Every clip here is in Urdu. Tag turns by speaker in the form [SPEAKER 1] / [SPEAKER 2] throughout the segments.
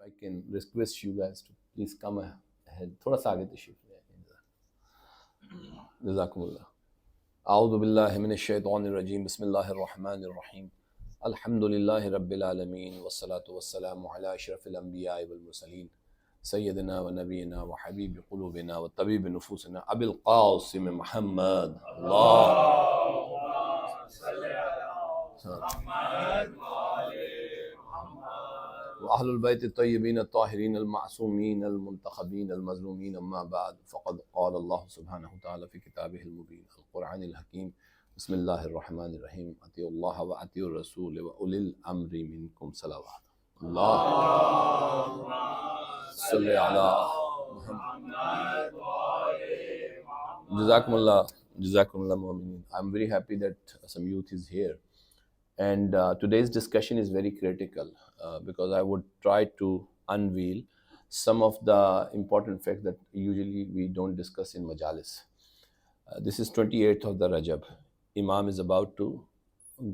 [SPEAKER 1] If I can request you guys to please come ahead. تھوڑا سا آگے تشریف لے آئیں. جزاکم اللہ. اعوذ باللہ من الشیطان الرجیم. بسم اللہ الرحمن الرحیم. الحمد للہ رب العالمین والصلاة والسلام علی اشرف الانبیاء والمرسلین سیدنا و نبینا و حبیب قلوبنا و طبیب نفوسنا ابی القاسم محمد وأهل البيت الطيبين الطاهرين المعصومين المنتخبين المظلومين أما بعد فقد قال الله سبحانه وتعالى في كتابه المبين القرآن الحكيم بسم الله الرحمن الرحيم أطيعوا الله وأطيعوا الرسول وأولي الأمر منكم صلوات اللهم صل على محمد. جزاكم الله مؤمنين. I'm very happy that some youth is here. And today's discussion is very critical because I would try to unveil some of the important facts that usually we don't discuss in majalis. This is 28th of the Rajab. Imam is about to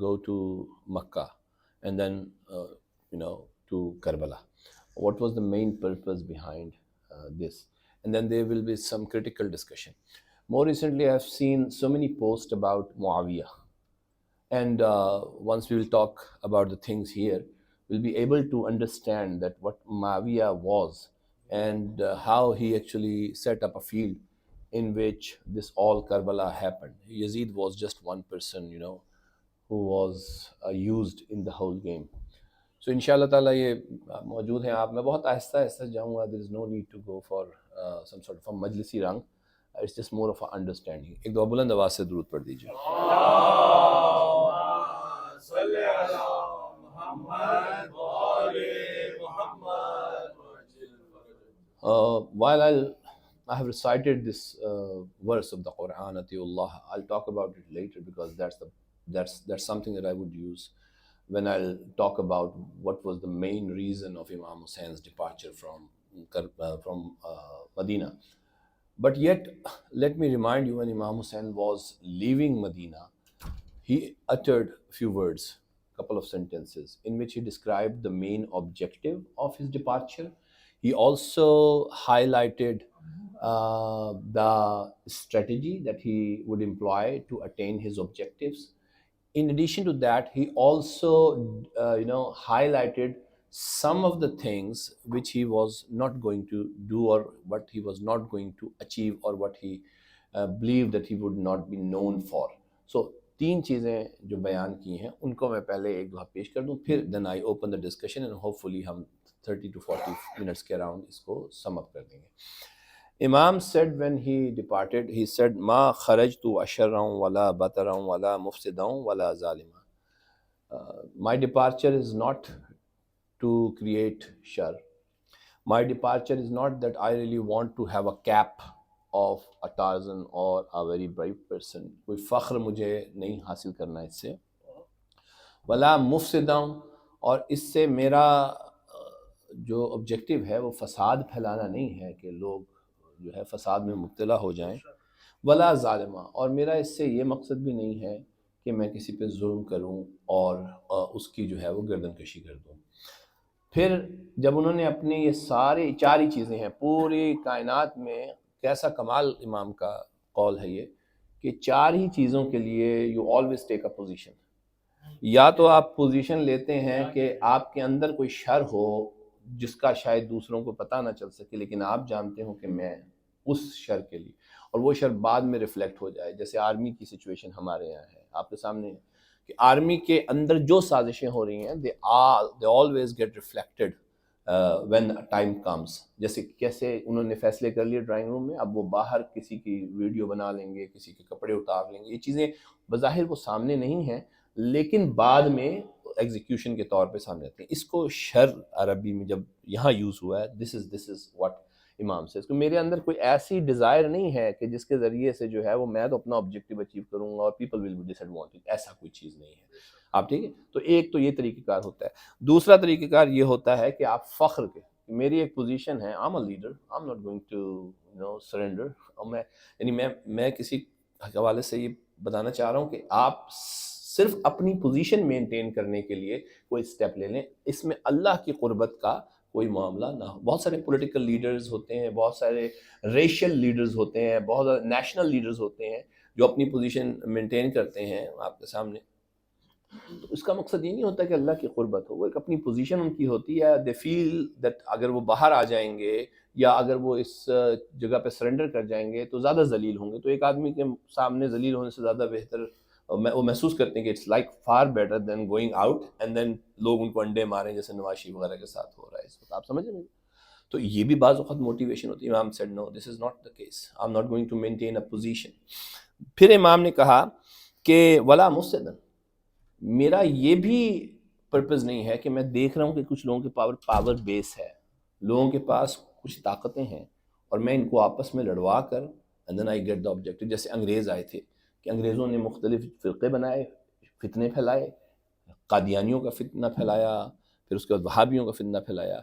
[SPEAKER 1] go to Makkah and then, to Karbala. What was the main purpose behind this? And then there will be some critical discussion. More recently, I have seen so many posts about Muawiyah. And once we will talk about the things here, we'll be able to understand that what Muawiyah was and how he actually set up a field in which this all Karbala happened. Yazid was just one person, who was used in the whole game. So inshallah ta'ala یہ موجود ہیں آپ. میں بہت آہستہ آہستہ جاؤں گا. There is no need to go for some sort of a مجلسی رنگ. It's just more of an understanding. ایک دو بلند آواز سے درود پڑھ دیجیے. While I have recited this verse of the Quran, Atiullah, I'll talk about it later because that's something that I would use when I'll talk about what was the main reason of Imam Hussein's departure from Medina. But yet, let me remind you, when Imam Hussein was leaving Medina, he uttered a few words, a couple of sentences, in which he described the main objective of his departure. He also highlighted the strategy that he would employ to attain his objectives. In addition to that, he also, highlighted some of the things which he was not going to do, or what he was not going to achieve, or what he believed that he would not be known for. So, تین چیزیں جو بیان کی ہیں ان کو میں پہلے ایک دفعہ پیش کر دوں, پھر then I open the discussion and hopefully ہم 30 to 40 minutes کے around اس کو sum up کر دیں گے. Imam said when he departed, he said, ما خرجت اشرا ولا بطرا ولا مفسدا ولا ظالما. My departure is not to create shar. My departure is not that I really want to have a cap of a Tarzan or a very brave person. کوئی فخر مجھے نہیں حاصل کرنا اس سے. ولا مفسدا, اور اس سے میرا جو آبجیکٹو ہے وہ فساد پھیلانا نہیں ہے کہ لوگ جو ہے فساد میں مبتلا ہو جائیں. ولا ظالمہ, اور میرا اس سے یہ مقصد بھی نہیں ہے کہ میں کسی پہ ظلم کروں اور اس کی جو ہے وہ گردن کشی کر دوں. پھر جب انہوں نے اپنی یہ ساری چار ہی چیزیں ہیں, پوری کائنات میں کیسا کمال امام کا قول ہے یہ کہ چار ہی چیزوں کے لیے you always take a position. یا تو آپ پوزیشن لیتے ہیں کہ آپ کے اندر کوئی شر ہو جس کا شاید دوسروں کو پتہ نہ چل سکے, لیکن آپ جانتے ہو کہ میں اس شر کے لیے, اور وہ شر بعد میں ریفلیکٹ ہو جائے. جیسے آرمی کی سچویشن ہمارے یہاں ہے, آپ کے سامنے ہے کہ آرمی کے اندر جو سازشیں ہو رہی ہیں they always get reflected when time comes. جیسے کیسے انہوں نے فیصلے کر لیے ڈرائنگ روم میں, اب وہ باہر کسی کی ویڈیو بنا لیں گے, کسی کے کپڑے اتار لیں گے. یہ چیزیں بظاہر وہ سامنے نہیں ہیں لیکن بعد میں ایگزیکیوشن کے طور پہ سامنے آتے ہیں. اس کو شر عربی میں جب یہاں یوز ہوا ہے, this is what امام سے, اس کو میرے اندر کوئی ایسی ڈیزائر نہیں ہے کہ جس کے ذریعے سے جو ہے وہ میں تو اپنا آبجیکٹیو اچیو کروں گا اور people will be disadvantage, ایسا کوئی چیز نہیں ہے. آپ ٹھیک ہے, تو ایک تو یہ طریقہ کار ہوتا ہے. دوسرا طریقہ کار یہ ہوتا ہے کہ آپ فخر کے, میری ایک پوزیشن ہے, I'm a leader, I'm not going to surrender. اور میں کسی حوالے سے یہ بتانا چاہ رہا ہوں کہ آپ صرف اپنی پوزیشن مینٹین کرنے کے لیے کوئی اسٹیپ لے لیں, اس میں اللہ کی قربت کا کوئی معاملہ نہ ہو. بہت سارے پولیٹیکل لیڈرز ہوتے ہیں, بہت سارے ریشل لیڈرز ہوتے ہیں, بہت سارے نیشنل لیڈرز ہوتے ہیں جو اپنی پوزیشن مینٹین کرتے ہیں آپ کے سامنے. تو اس کا مقصد یہ نہیں ہوتا کہ اللہ کی قربت ہو, وہ ایک اپنی پوزیشن ان کی ہوتی ہے. دے فیل دیٹ اگر وہ باہر آ جائیں گے یا اگر وہ اس جگہ پہ سرنڈر کر جائیں گے تو زیادہ ذلیل ہوں گے. تو ایک آدمی کے سامنے ذلیل ہونے سے زیادہ بہتر وہ محسوس کرتے ہیں کہ it's like far better than going out and then لوگ ان کو انڈے ماریں جیسے نواز شریف وغیرہ کے ساتھ ہو رہا ہے اس وقت. آپ سمجھ رہے ہیں؟ تو یہ بھی بعض اوقات موٹیویشن ہوتی ہے. امام said no, this is not the case, I'm not going to maintain a position. پھر امام نے کہا کہ ولا مفسدن, میرا یہ بھی پرپز نہیں ہے کہ میں دیکھ رہا ہوں کہ کچھ لوگوں کے پاور بیس ہے, لوگوں کے پاس کچھ طاقتیں ہیں اور میں ان کو آپس میں لڑوا کر and then I get the objective. جیسے انگریز آئے تھے کہ انگریزوں نے مختلف فرقے بنائے, فتنے پھیلائے, قادیانیوں کا فتنہ پھیلایا, پھر اس کے بعد وہابیوں کا فتنہ پھیلایا.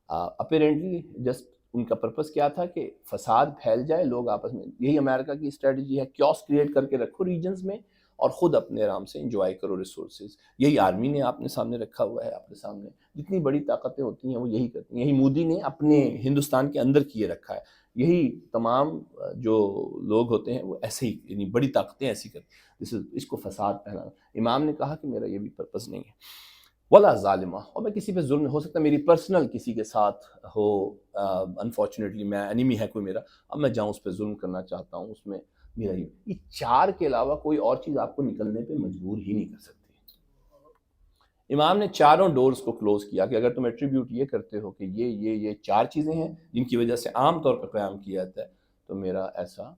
[SPEAKER 1] اپیرنٹلی جسٹ ان کا پرپس کیا تھا کہ فساد پھیل جائے, لوگ آپس میں. یہی امریکہ کی اسٹریٹجی ہے, کیوس کریٹ کر کے رکھو ریجنز میں اور خود اپنے آرام سے انجوائے کرو ریسورسز. یہی آرمی نے آپ نے سامنے رکھا ہوا ہے, آپ کے سامنے جتنی بڑی طاقتیں ہوتی ہیں وہ یہی کرتی ہیں. یہی مودی نے اپنے ہندوستان کے اندر کیے رکھا ہے. یہی تمام جو لوگ ہوتے ہیں وہ ایسے ہی, یعنی بڑی طاقتیں ایسی کرتی ہیں, اس کو فساد پھیلانا. امام نے کہا کہ میرا یہ بھی پرپس نہیں ہے. ولا ظالمہ, اور میں کسی پہ ظلم ہو سکتا ہے میری پرسنل کسی کے ساتھ ہو, انفارچونیٹلی میں انیمی ہے کوئی میرا, اب میں جاؤں اس پہ ظلم کرنا چاہتا ہوں, اس میں میرا یہ چار کے علاوہ کوئی اور چیز آپ کو نکلنے پہ مجبور ہی نہیں کر سکتی. امام نے چاروں ڈورز کو کلوز کیا کہ اگر تم ایٹریبیوٹ یہ کرتے ہو کہ یہ چار چیزیں ہیں جن کی وجہ سے عام طور پر قیام کیا جاتا ہے, تو میرا ایسا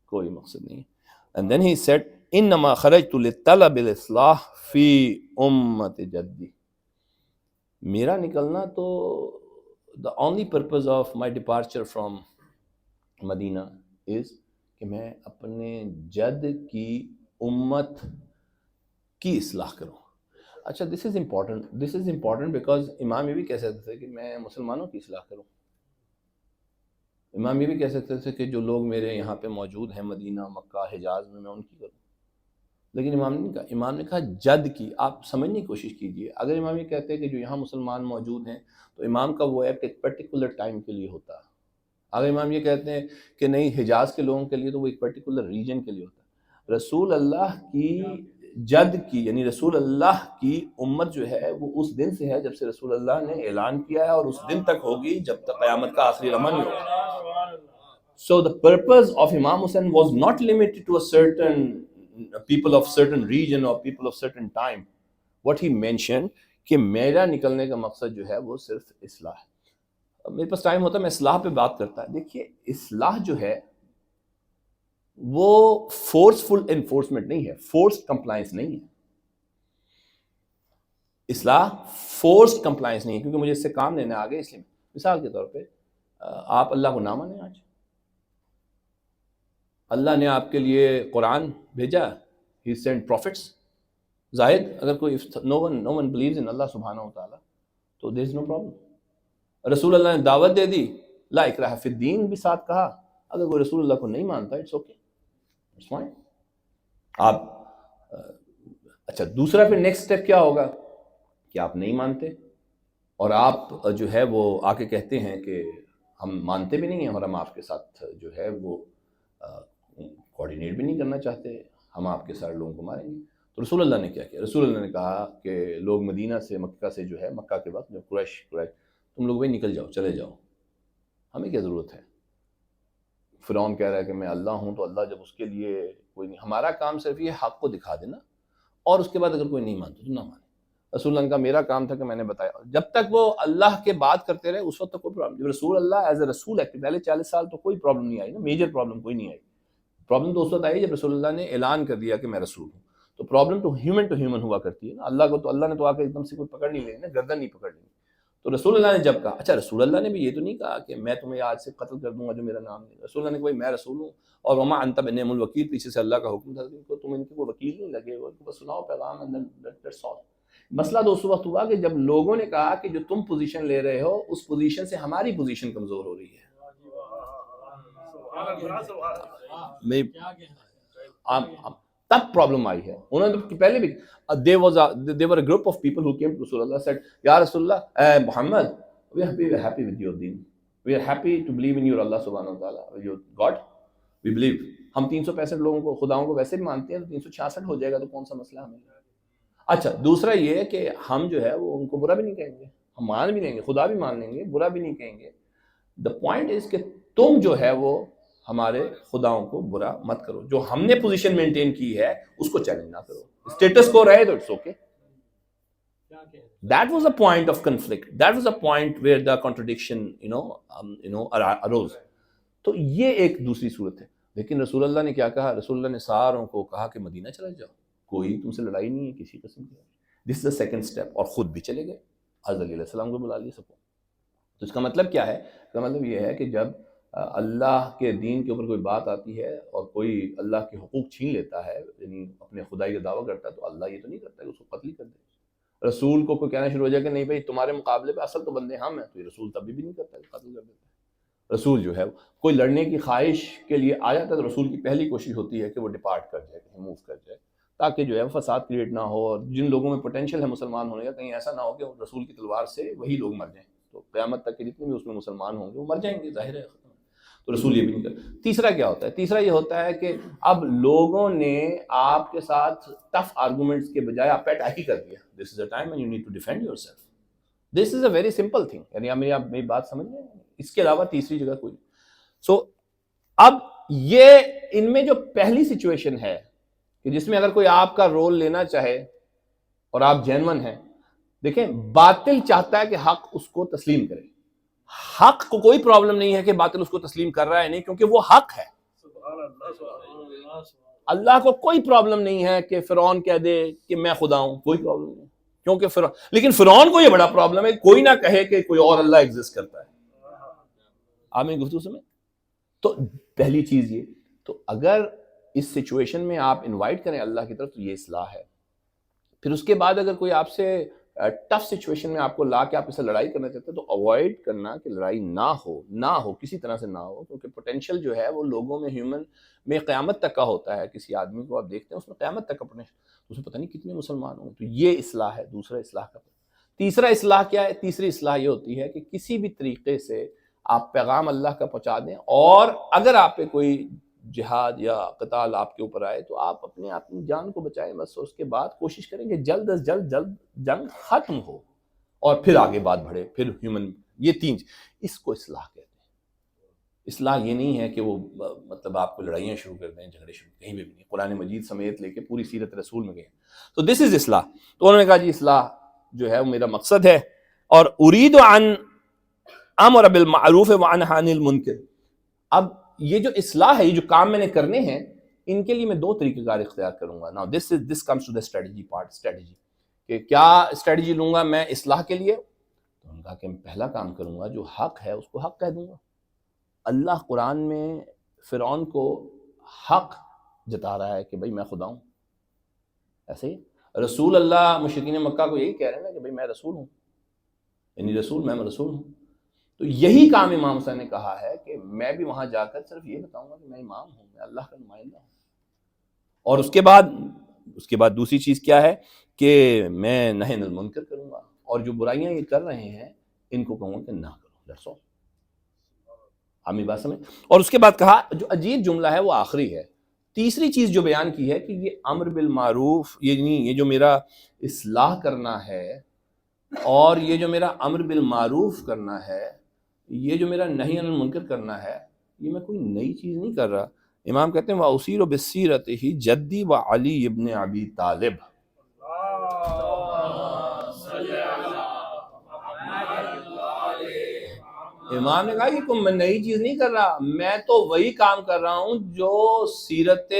[SPEAKER 1] کوئی مقصد نہیں ہے. And then he said انما خرجت لطلب الاصلاح فی امت جدی, میرا نکلنا تو the only purpose of my departure from Medina is کہ میں اپنے جد کی امت کی اصلاح کروں. اچھا, دس از امپورٹنٹ بیکاز امام یہ بھی کہہ سکتے تھے کہ میں مسلمانوں کی اصلاح کروں. امام یہ بھی کہہ سکتے تھے کہ جو لوگ میرے یہاں پہ موجود ہیں مدینہ, مکہ, حجاز میں ان کی کروں. لیکن امام نے نہیں کہا, امام نے کہا جد کی. آپ سمجھنے کی کوشش کیجئے, اگر امام یہ کہتے ہیں کہ جو یہاں مسلمان موجود ہیں تو امام کا وہ ایک پرٹیکولر ٹائم کے لیے ہوتا ہے. اگر امام یہ کہتے ہیں کہ نہیں حجاز کے لوگوں کے لیے, تو وہ ایک پرٹیکولر ریجن کے لیے ہوتا ہے. رسول اللہ کی جد کی یعنی رسول اللہ کی امت جو ہے وہ اس دن سے ہے جب سے رسول اللہ نے اعلان کیا ہے, اور اس دن تک ہوگی جب تک قیامت کا آخری لمحہ نہیں ہوگا. So the purpose of Imam Hussain was not limited to a certain people of certain region or people of certain time. What he mentioned کہ میرا نکلنے کا مقصد جو ہے وہ صرف اصلاح ہے. میرے پاس ٹائم ہوتا ہے میں اصلاح پہ بات کرتا ہے. دیکھیے اصلاح جو ہے وہ فورسفل انفورسمنٹ نہیں ہے, فورسڈ کمپلائنس نہیں ہے. اصلاح فورسڈ کمپلائنس نہیں ہے, کیونکہ مجھے اس سے کام لینے آگے. اس لیے مثال کے طور پہ آپ اللہ کو نہ مانیں, آج اللہ نے آپ کے لیے قرآن بھیجا, ہی سینڈ پروفٹس. زاہد اگر کوئی no one believes in اللہ سبحانہ و تعالیٰ تو there is no problem. رسول اللہ نے دعوت دے دی, لا اکراہ فی الدین بھی ساتھ کہا. اگر کوئی رسول اللہ کو نہیں مانتا اٹس اوکے, اٹس فائن. آپ اچھا دوسرا پھر نیکسٹ اسٹیپ کیا ہوگا کہ آپ نہیں مانتے اور آپ جو ہے وہ آ کے کہتے ہیں کہ ہم مانتے بھی نہیں ہیں اور ہم آپ کے ساتھ جو ہے وہ کوآرڈینیٹ بھی نہیں کرنا چاہتے, ہم آپ کے ساتھ لوگوں کو ماریں گے. تو رسول اللہ نے کیا کیا؟ رسول اللہ نے کہا کہ لوگ مدینہ سے مکہ سے جو ہے, مکہ کے وقت جب قریش تم لوگ وہی نکل جاؤ, چلے جاؤ, ہمیں کیا ضرورت ہے. فرعون کہہ رہا ہے کہ میں اللہ ہوں, تو اللہ جب اس کے لیے کوئی نہیں, ہمارا کام صرف یہ حق کو دکھا دینا, اور اس کے بعد اگر کوئی نہیں مانتا تو نہ مانے. رسول اللہ کا میرا کام تھا کہ میں نے بتایا, جب تک وہ اللہ کے بات کرتے رہے اس وقت تک کوئی پرابلم. جب رسول اللہ ایز اے رسول ہے پہلے 40 سال تو کوئی پرابلم نہیں آئی نا, میجر پرابلم کوئی نہیں آئی. پرابلم تو اس وقت آئی جب رسول اللہ نے اعلان کر دیا کہ میں رسول ہوں. تو پرابلم تو ہیومن ہوا کرتی ہے نا, اللہ کو تو اللہ نے تو آ کے ایک دم سے کوئی پکڑ نہیں لینی نا, گردن نہیں پکڑ لینی. تو رسول اللہ نے جب کہا, اچھا رسول اللہ نے بھی یہ تو نہیں کہا کہ میں تمہیں آج سے قتل کر دوں گا جو میرا نام نہیں. رسول اللہ نے کوئی میں رسول ہوں اور وما انت بنعم الوکیل, پیچھے سے اللہ کا حکم تھا کہ تم ان کے کوئی وکیل نہیں لگے, وہ بس سناؤ پیغام. مسئلہ تو اس وقت ہوا کہ جب لوگوں نے کہا کہ جو تم پوزیشن لے رہے ہو اس پوزیشن سے ہماری پوزیشن کمزور ہو رہی ہے. تب پرابلم آئی ہے. انہوں نے پہلے بھی there were a group of people who came to رسول اللہ said یا رسول اللہ, اے محمد We are happy with your deen. We are happy to believe in your Allah subhanahu wa ta'ala, your God. We believe. ہم 365 لوگوں کو خداؤں کو ویسے بھی مانتے ہیں، تو 366 ہو جائے گا تو کون سا مسئلہ ہمیں. اچھا دوسرا یہ ہے کہ ہم جو ہے وہ ان کو برا بھی نہیں کہیں گے، ہم مان بھی لیں گے، خدا بھی مان لیں گے، برا بھی نہیں کہیں گے. دا پوائنٹ از کہ تم جو ہے وہ ہمارے خداؤں کو برا مت کرو. جو ہم نے پوزیشن مینٹین کی ہے اس کو چیلنج نہ کرو. اسٹیٹس کو رہے تو it's okay. That was a point of conflict. That was a point where the contradiction, arose. تو یہ ایک دوسری صورت ہے. لیکن رسول اللہ نے کیا کہا؟ رسول اللہ نے ساروں کو کہا کہ مدینہ چلے جاؤ، کوئی تم سے لڑائی نہیں ہے کسی قسم کی. دس از the second step. اور خود بھی چلے گئے، حضرت علیہ السلام کو بلا لیے سب کو. تو اس کا مطلب کیا ہے؟ اس کا مطلب یہ ہے کہ جب اللہ کے دین کے اوپر کوئی بات آتی ہے اور کوئی اللہ کے حقوق چھین لیتا ہے، یعنی اپنے خدائی کا دعویٰ کرتا ہے، تو اللہ یہ تو نہیں کرتا کہ اس کو قتل کر دے. رسول کو کوئی کہنا شروع ہو جائے کہ نہیں بھائی تمہارے مقابلے پہ اصل تو بندے ہم ہیں، تو یہ رسول تبھی بھی نہیں کرتا کہ قتل کر دیتا ہے. رسول جو ہے کوئی لڑنے کی خواہش کے لیے آ جاتا ہے تو رسول کی پہلی کوشش ہوتی ہے کہ وہ ڈپارٹ کر جائے، کہیں موو کر جائے، تاکہ جو ہے فساد کریٹ نہ ہو، اور جن لوگوں میں پوٹینشیل ہے مسلمان ہونے کا کہیں ایسا نہ ہو کہ رسول کی تلوار سے وہی لوگ مر جائیں. تو قیامت تک کے جتنے بھی اس میں مسلمان ہوں گے وہ مر جائیں گے، ظاہر ہے. تو رسول یہ بھی نہیں کرتا. تیسرا کیا ہوتا ہے؟ تیسرا یہ ہوتا ہے کہ اب لوگوں نے آپ کے ساتھ ٹف آرگومنٹس کے بجائے آپ پہ اٹیک ہی کر دیا. This is a time when you need to defend yourself. This is a very simple thing. یعنی آپ میری بات سمجھ رہے ہیں؟ اس کے علاوہ تیسری جگہ کوئی. سو اب یہ ان میں جو پہلی سچویشن ہے کہ جس میں اگر کوئی آپ کا رول لینا چاہے اور آپ جینون ہیں، دیکھیں باطل چاہتا ہے کہ حق اس کو تسلیم کرے. حق کو کوئی پرابلم نہیں ہے کہ باطل اس کو تسلیم کر رہا ہے نہیں، کیونکہ وہ حق ہے. اللہ کو کوئی پرابلم نہیں ہے کہ فرعون کہہ دے کہ میں خدا ہوں، کوئی پرابلم نہیں، کیونکہ لیکن فرعون کو یہ بڑا پرابلم ہے کوئی نہ کہے کہ کوئی اور اللہ ایگزسٹ کرتا ہے. آپ میں گفتگو سمجھ. تو پہلی چیز یہ. تو اگر اس سچویشن میں آپ انوائٹ کریں اللہ کی طرف تو یہ اصلاح ہے. پھر اس کے بعد اگر کوئی آپ سے ٹف سچویشن میں آپ کو لا کے آپ اسے لڑائی کرنا چاہتے ہیں تو اوائڈ کرنا کہ لڑائی نہ ہو کسی طرح سے نہ ہو، کیونکہ پوٹینشیل جو ہے وہ لوگوں میں ہیومن میں قیامت تک کا ہوتا ہے. کسی آدمی کو آپ دیکھتے ہیں اس میں قیامت تک کا پوٹینشیل، اس میں پتہ نہیں کتنے مسلمان ہوں گے. تو یہ اصلاح ہے، دوسرا اصلاح کا. تیسرا اصلاح کیا ہے؟ تیسری اصلاح یہ ہوتی ہے کہ کسی بھی طریقے سے آپ پیغام اللہ کا پہنچا دیں، اور اگر آپ پہ کوئی جہاد یا قتال آپ کے اوپر آئے تو آپ اپنی جان کو بچائیں بس. اس کے بعد کوشش کریں کہ جلد از جلد جنگ ختم ہو اور پھر آگے بات بڑھے. پھر ہیومن یہ تین، اس کو اصلاح کہتے ہیں. اصلاح یہ نہیں ہے کہ وہ مطلب آپ کو لڑائیاں شروع کر دیں، جھگڑے شروع، کہیں بھی نہیں. قرآن مجید سمیت لے کے پوری سیرت رسول میں گئے. تو دس از اصلاح. تو انہوں نے کہا جی اصلاح جو ہے وہ میرا مقصد ہے، اور اريد ان امر بالمعروف وانهى عن المنکر. اب یہ جو اصلاح ہے، یہ جو کام میں نے کرنے ہیں، ان کے لیے میں دو طریقہ کار اختیار کروں گا. Now this comes to the strategy part. Strategy کہ کیا اسٹریٹجی لوں گا میں اصلاح کے لیے؟ تو انہوں نے کہا کہ میں پہلا کام کروں گا جو حق ہے اس کو حق کہہ دوں گا. اللہ قرآن میں فرعون کو حق جتا رہا ہے کہ بھائی میں خدا ہوں. ایسے ہی رسول اللہ مشرکین مکہ کو یہی کہہ رہے ہیں نا کہ بھائی میں رسول ہوں، یعنی میں رسول ہوں. تو یہی کام امام حسین نے کہا ہے کہ میں بھی وہاں جا کر صرف یہ بتاؤں گا کہ میں امام ہوں، میں اللہ کا نمائندہ ہوں. اور اس کے بعد دوسری چیز کیا ہے کہ میں نہی عن المنکر کروں گا، اور جو برائیاں یہ کر رہے ہیں ان کو کہوں گا کہ نہ کرو. That's all. عامی بات سمجھ. اور اس کے بعد کہا جو عجیب جملہ ہے وہ آخری ہے. تیسری چیز جو بیان کی ہے کہ یہ امر بالمعروف، یہ جو میرا اصلاح کرنا ہے اور یہ جو میرا امر بالمعروف کرنا ہے، یہ جو میرا نہی عن المنکر کرنا ہے، یہ میں کوئی نئی چیز نہیں کر رہا. امام کہتے ہیں وَأُسِيرُ بِالسِّيرَتِهِ جدی وعلی ابن ابی طالب. امام نے کہا کہ کوئی میں نئی چیز نہیں کر رہا، میں تو وہی کام کر رہا ہوں جو سیرت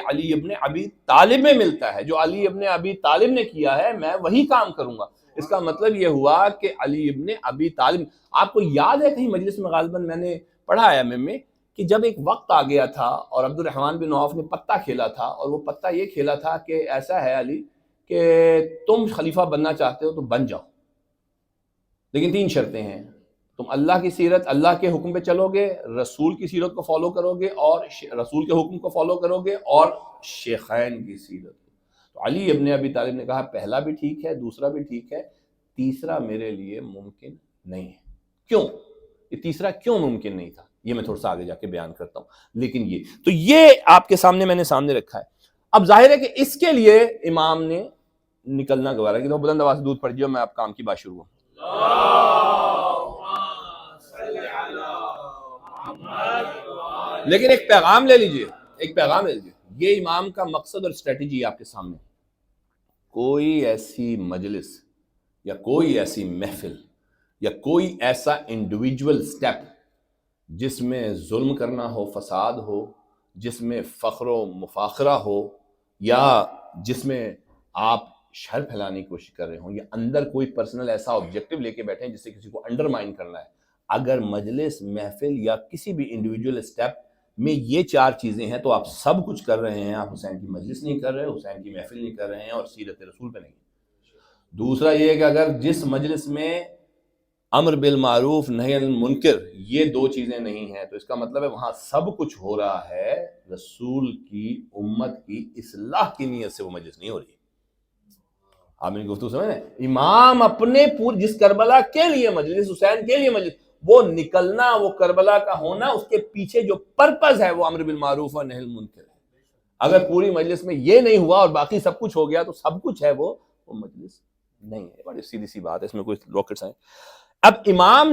[SPEAKER 1] علی ابن ابی طالب میں ملتا ہے. جو علی ابن ابی طالب نے کیا ہے میں وہی کام کروں گا. اس کا مطلب یہ ہوا کہ علی ابن ابی طالب، آپ کو یاد ہے کہیں مجلس میں غالباً میں نے پڑھا ہے میں کہ جب ایک وقت آ گیا تھا اور عبد الرحمن بن عوف نے پتہ کھیلا تھا، اور وہ پتہ یہ کھیلا تھا کہ ایسا ہے علی کہ تم خلیفہ بننا چاہتے ہو تو بن جاؤ، لیکن 3 شرطیں ہیں. تم اللہ کی سیرت، اللہ کے حکم پہ چلو گے، رسول کی سیرت کو فالو کرو گے، اور رسول کے حکم کو فالو کرو گے، اور شیخین کی سیرت. تو علی ابن ابی طالب نے کہا پہلا بھی ٹھیک ہے، دوسرا بھی ٹھیک ہے، تیسرا میرے لیے ممکن نہیں ہے. کیوں؟ یہ تیسرا کیوں ممکن نہیں تھا یہ میں تھوڑا سا آگے جا کے بیان کرتا ہوں. لیکن یہ آپ کے سامنے میں نے سامنے رکھا ہے. اب ظاہر ہے کہ اس کے لیے امام نے نکلنا گوارا کہ بلند آواز سے دودھ پڑ جاؤ، میں آپ کام کی بات شروع ہوں. لیکن ایک پیغام لے لیجئے، یہ امام کا مقصد اور اسٹریٹجی آپ کے سامنے. کوئی ایسی مجلس یا کوئی ایسی محفل یا کوئی ایسا انڈیویجول سٹیپ جس میں ظلم کرنا ہو، فساد ہو، جس میں فخر و مفاخرہ ہو، یا جس میں آپ شر پھیلانے کی کوشش کر رہے ہوں، یا اندر کوئی پرسنل ایسا آبجیکٹو لے کے بیٹھے ہیں جس سے کسی کو انڈرمائن کرنا ہے. اگر مجلس، محفل یا کسی بھی انڈیویجول سٹیپ میں یہ چار چیزیں ہیں تو آپ سب کچھ کر رہے ہیں. آپ حسین کی مجلس نہیں کر رہے، حسین کی محفل نہیں کر رہے ہیں، اور سیرت رسول پہ نہیں. دوسرا یہ کہ اگر جس مجلس میں امر بالمعروف نہی عن المنکر یہ دو چیزیں نہیں ہیں تو اس کا مطلب ہے وہاں سب کچھ ہو رہا ہے رسول کی امت کی اصلاح کی نیت سے، وہ مجلس نہیں ہو رہی. آپ میری گفتگو سمجھ رہے ہیں؟ امام اپنے جس کربلا کے لیے مجلس، حسین کے لیے مجلس، وہ نکلنا، وہ کربلا کا ہونا، اس کے پیچھے جو پرپز ہے وہ امر بالمعروف اور نہی عن المنکر ہے. اگر پوری مجلس میں یہ نہیں ہوا اور باقی سب کچھ ہو گیا تو سب کچھ ہے وہ مجلس نہیں ہے. بڑی سیدھی سی بات ہے، اس میں کوئی راکٹس ہیں. اب امام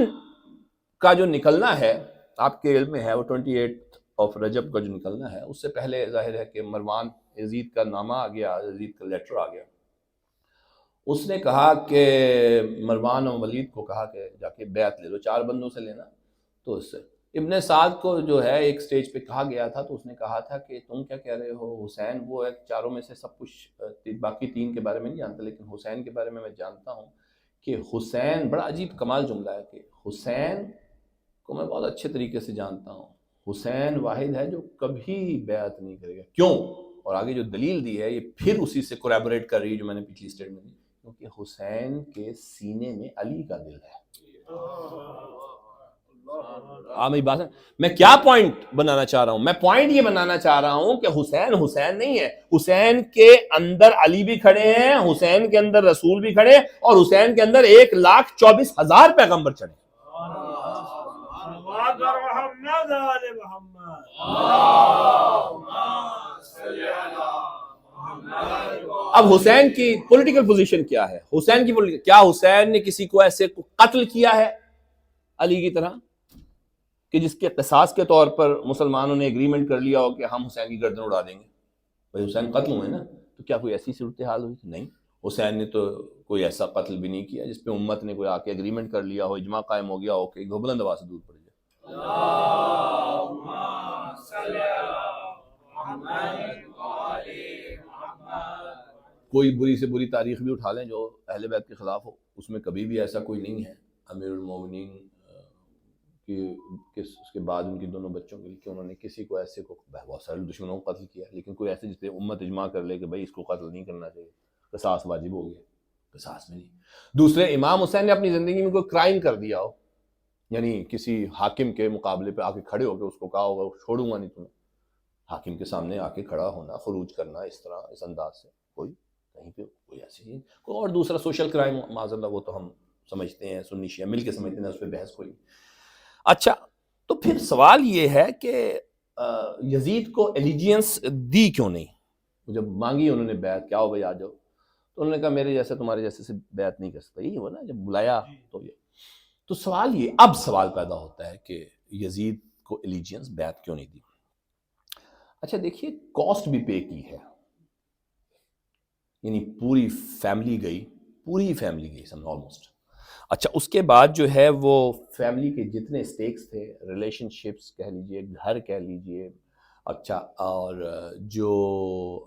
[SPEAKER 1] کا جو نکلنا ہے آپ کے علم میں ہے، وہ 28 رجب کا جو نکلنا ہے، اس سے پہلے ظاہر ہے کہ مروان یزید کا نامہ آ گیا، یزید کا لیٹر آ گیا. اس نے کہا کہ مروان اور ولید کو کہا کہ جا کے بیعت لے لو، 4 بندوں سے لینا. تو اس سے ابن سعد کو جو ہے ایک سٹیج پہ کہا گیا تھا تو اس نے کہا تھا کہ تم کیا کہہ رہے ہو، حسین وہ ہے چاروں میں سے سب کچھ، باقی 3 کے بارے میں نہیں جانتا لیکن حسین کے بارے میں جانتا ہوں کہ حسین، بڑا عجیب کمال جملہ ہے کہ حسین کو میں بہت اچھے طریقے سے جانتا ہوں، حسین واحد ہے جو کبھی بیعت نہیں کرے گا. کیوں؟ اور آگے جو دلیل دی ہے یہ پھر اسی سے کوریبوریٹ کر رہی ہے جو میں نے پچھلی سٹیٹمنٹ دی، کیونکہ حسین کے سینے میں علی کا دل ہے. میری بات ہے، میں کیا پوائنٹ بنانا چاہ رہا ہوں؟ میں پوائنٹ یہ بنانا چاہ رہا ہوں کہ حسین حسین نہیں ہے، حسین کے اندر علی بھی کھڑے ہیں، حسین کے اندر رسول بھی کھڑے، اور حسین کے اندر 1,24,000 پیغمبر چڑھے. اب حسین کی پولیٹیکل پوزیشن کیا ہے؟ حسین کی کیا حسین نے کسی کو ایسے قتل کیا ہے علی کی طرح کہ جس کے قصاص کے طور پر مسلمانوں نے ایگریمنٹ کر لیا ہو کہ ہم حسین کی گردن اڑا دیں گے؟ بھائی حسین قتل ہوئے نا، تو کیا کوئی ایسی صورتحال ہوئی؟ نہیں. حسین نے تو کوئی ایسا قتل بھی نہیں کیا جس پہ امت نے کوئی آ کے ایگریمنٹ کر لیا ہو، اجماع قائم ہو گیا ہو کہ بلند آواز سے دودھ پڑ جائے. اللہم صلی علی محمد وآل محمد. کوئی بری سے بری تاریخ بھی اٹھا لیں جو اہل بیت کے خلاف ہو، اس میں کبھی بھی ایسا کوئی نہیں ہے امیر المومنین کہ اس کے بعد ان کے دونوں بچوں کے لیے کہ انہوں نے کسی کو ایسے کو، بہت سارے دشمنوں کو قتل کیا، لیکن کوئی ایسے جس پہ امت اجماع کر لے کہ بھائی اس کو قتل نہیں کرنا چاہیے، قصاص واجب ہو گیا، قصاص میں نہیں. دوسرے، امام حسین نے اپنی زندگی میں کوئی کرائم کر دیا ہو، یعنی کسی حاکم کے مقابلے پہ آ کے کھڑے ہو کے اس کو کہا ہوگا چھوڑوں گا نہیں تمہیں، حاکم کے سامنے آ کے کھڑا ہونا، خروج کرنا اس طرح، اس انداز سے، کوئی کہیں پہ کوئی ایسی چیز. اور دوسرا سوشل کرائم معاذ اللہ، وہ تو ہم سمجھتے ہیں، سنی شیعہ مل کے سمجھتے ہیں، اس پہ بحث کوئی. اچھا، تو پھر سوال یہ ہے کہ یزید کو ایلیجینس دی کیوں نہیں؟ جب مانگی انہوں نے بیعت، کیا ہو بھائی آ جاؤ، تو انہوں نے کہا میرے جیسے تمہارے جیسے سے بیعت نہیں کر سکتا. یہی ہوا نا جب بلایا تو یہ. تو سوال یہ، اب سوال پیدا ہوتا ہے کہ یزید کو ایلیجینس بیعت کیوں نہیں دی؟ اچھا دیکھیے، کاسٹ بھی پے کی ہے، یعنی پوری فیملی گئی آلموسٹ. اچھا، اس کے بعد جو ہے وہ فیملی کے جتنے سٹیکس تھے، ریلیشن شپس کہہ لیجئے، گھر کہہ لیجئے، اچھا، اور جو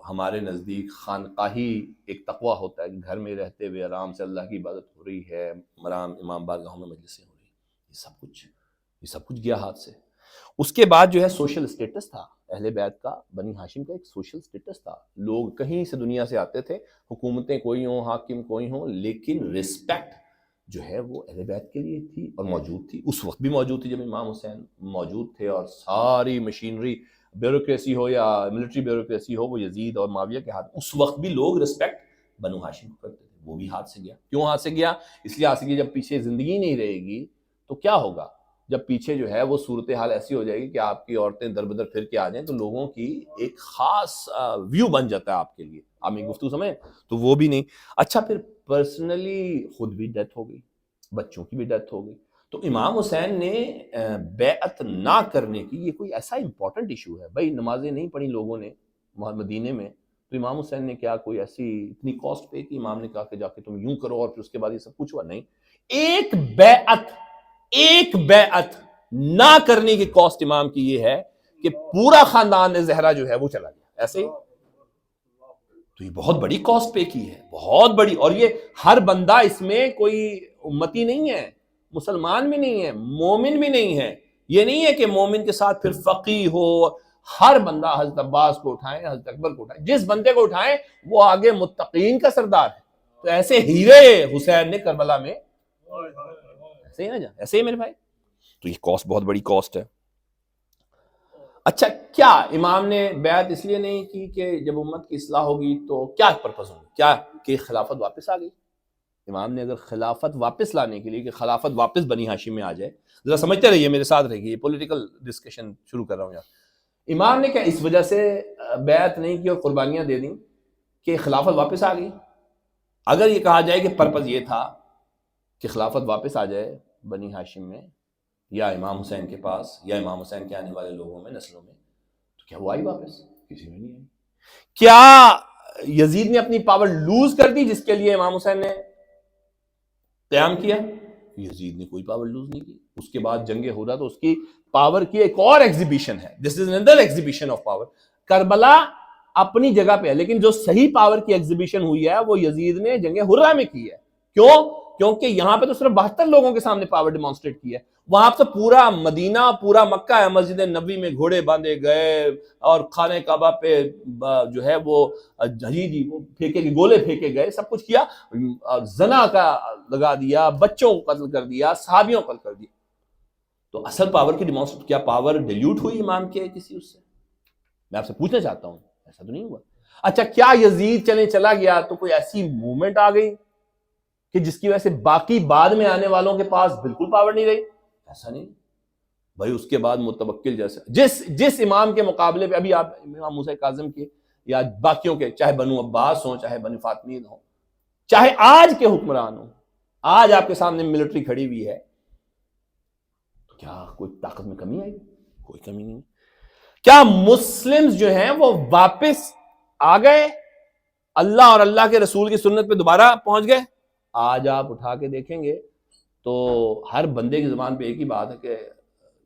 [SPEAKER 1] ہمارے نزدیک خانقاہی ایک تقویٰ ہوتا ہے کہ گھر میں رہتے ہوئے آرام سے اللہ کی عبادت ہو رہی ہے، امام بارگاہوں میں مجلسیں ہو رہی ہیں، یہ سب کچھ گیا ہاتھ سے. اس کے بعد جو ہے سوشل سٹیٹس تھا اہل بیت کا، بنی ہاشم کا ایک سوشل سٹیٹس تھا. لوگ کہیں سے دنیا سے آتے تھے، حکومتیں کوئی ہوں، حاکم کوئی ہوں، لیکن رسپیکٹ جو ہے وہ اہل بیت کے لیے تھی اور موجود تھی. اس وقت بھی موجود تھی جب امام حسین موجود تھے، اور ساری مشینری، بیوروکریسی ہو یا ملٹری بیوروکریسی ہو، وہ یزید اور معاویہ کے ہاتھ. اس وقت بھی لوگ رسپیکٹ بنو ہاشم کو کرتے تھے. وہ بھی ہاتھ سے گیا. کیوں ہاتھ سے گیا؟ اس لیے ہاتھ سے گیا جب پیچھے زندگی نہیں رہے گی تو کیا ہوگا؟ جب پیچھے جو ہے وہ صورتحال ایسی ہو جائے گی کہ آپ کی عورتیں در بدر پھر کے آ جائیں تو لوگوں کی ایک خاص ویو بن جاتا ہے آپ کے لیے. آپ میں گفتگو سمجھیں؟ تو وہ بھی نہیں. اچھا پھر پرسنلی خود بھی ڈیتھ ہو گئی, بچوں کی بھی ڈیتھ ہو گئی. تو امام حسین نے بیعت نہ کرنے کی, یہ کوئی ایسا امپورٹنٹ ایشو ہے بھائی, نمازیں نہیں پڑھی لوگوں نے مدینے میں, تو امام حسین نے کیا کوئی ایسی اتنی کاسٹ پے کی؟ امام نے کہا کہ جا کے تم یوں کرو اور پھر اس کے بعد یہ سب کچھ ہوا؟ نہیں. ایک بیعت نہ کرنے کی کاسٹ امام کی یہ ہے کہ پورا خاندان زہرا جو ہے وہ چلا گیا ایسے ہی. تو یہ بہت بڑی کاسٹ پے کی ہے, بہت بڑی. اور یہ ہر بندہ اس میں کوئی امتی نہیں ہے, مسلمان بھی نہیں ہے, مومن بھی نہیں ہے. یہ نہیں ہے کہ مومن کے ساتھ پھر فقیہ ہو. ہر بندہ حضرت عباس کو اٹھائیں, حضرت اکبر کو اٹھائیں, جس بندے کو اٹھائیں وہ آگے متقین کا سردار ہے. تو ایسے ہیرے حسین نے کربلا میں, ایسے ہی نا جان, ایسے ہی میرے بھائی. تو یہ کاسٹ بہت بڑی کاسٹ ہے. اچھا کیا امام نے بیعت اس لیے نہیں کی کہ جب امت کی اصلاح ہوگی تو کیا پرپز ہوگی؟ کیا کہ خلافت واپس آ گئی؟ امام نے اگر خلافت واپس لانے کے لیے کہ خلافت واپس بنی ہاشم میں آ جائے, ذرا سمجھتے رہیے میرے ساتھ رہیے, یہ پولیٹیکل ڈسکشن شروع کر رہا ہوں یار. امام نے کیا اس وجہ سے بیعت نہیں کی اور قربانیاں دے دیں کہ خلافت واپس آ گئی؟ اگر یہ کہا جائے کہ پرپز یہ تھا کہ خلافت واپس آ جائے بنی ہاشم میں یا امام حسین کے پاس یا امام حسین کے آنے والے لوگوں میں, نسلوں میں, تو کیا وہ آئی واپس؟ کسی میں نہیں آئی. کیا یزید نے اپنی پاور لوز کر دی جس کے لیے امام حسین نے قیام کیا؟ یزید نے کوئی پاور لوز نہیں کی. اس کے بعد جنگ ہدا تو اس کی پاور کی ایک اور ایگزیبیشن ہے. دس از another exhibition of power. Karbala اپنی جگہ پہ ہے, لیکن جو صحیح پاور کی ایگزیبیشن ہوئی ہے وہ یزید نے جنگ ہرہ میں کی ہے. کیوں؟ کیونکہ یہاں پہ تو صرف 72 لوگوں کے سامنے پاور ڈیمانسٹریٹ کی ہے. وہاں پہ پورا مدینہ, پورا مکہ ہے, مسجد نبوی میں گھوڑے باندھے گئے اور خانہ کعبہ پہ جو ہے وہ وہ پھینکے گئے, گولے پھینکے گئے, سب کچھ کیا, زنا کا لگا دیا, بچوں کو قتل کر دیا, صحابیوں کو قتل کر دیا. تو اصل پاور کی ڈیمانسٹریٹ, کیا پاور ڈیلیوٹ ہوئی امام کے کسی اس سے؟ میں آپ سے پوچھنا چاہتا ہوں, ایسا تو نہیں ہوا. اچھا کیا یزید چلا گیا تو کوئی ایسی موومنٹ آ گئی کہ جس کی وجہ سے باقی بعد میں آنے والوں کے پاس بالکل پاور نہیں رہی؟ ایسا نہیں بھائی. اس کے بعد متوکل جیسے جس امام کے مقابلے پہ ابھی آپ امام موسیٰ کاظم کے یا باقیوں کے, چاہے بنو عباس ہوں, چاہے بنو فاطمید ہوں, چاہے آج کے حکمران ہوں, آج آپ کے سامنے ملٹری کھڑی ہوئی ہے, تو کیا کوئی طاقت میں کمی آئی؟ کوئی کمی نہیں. کیا مسلمز جو ہیں وہ واپس آ گئے اللہ اور اللہ کے رسول کی سنت پہ دوبارہ پہنچ گئے؟ آج آپ اٹھا کے دیکھیں گے تو ہر بندے کی زبان پہ ایک ہی بات ہے کہ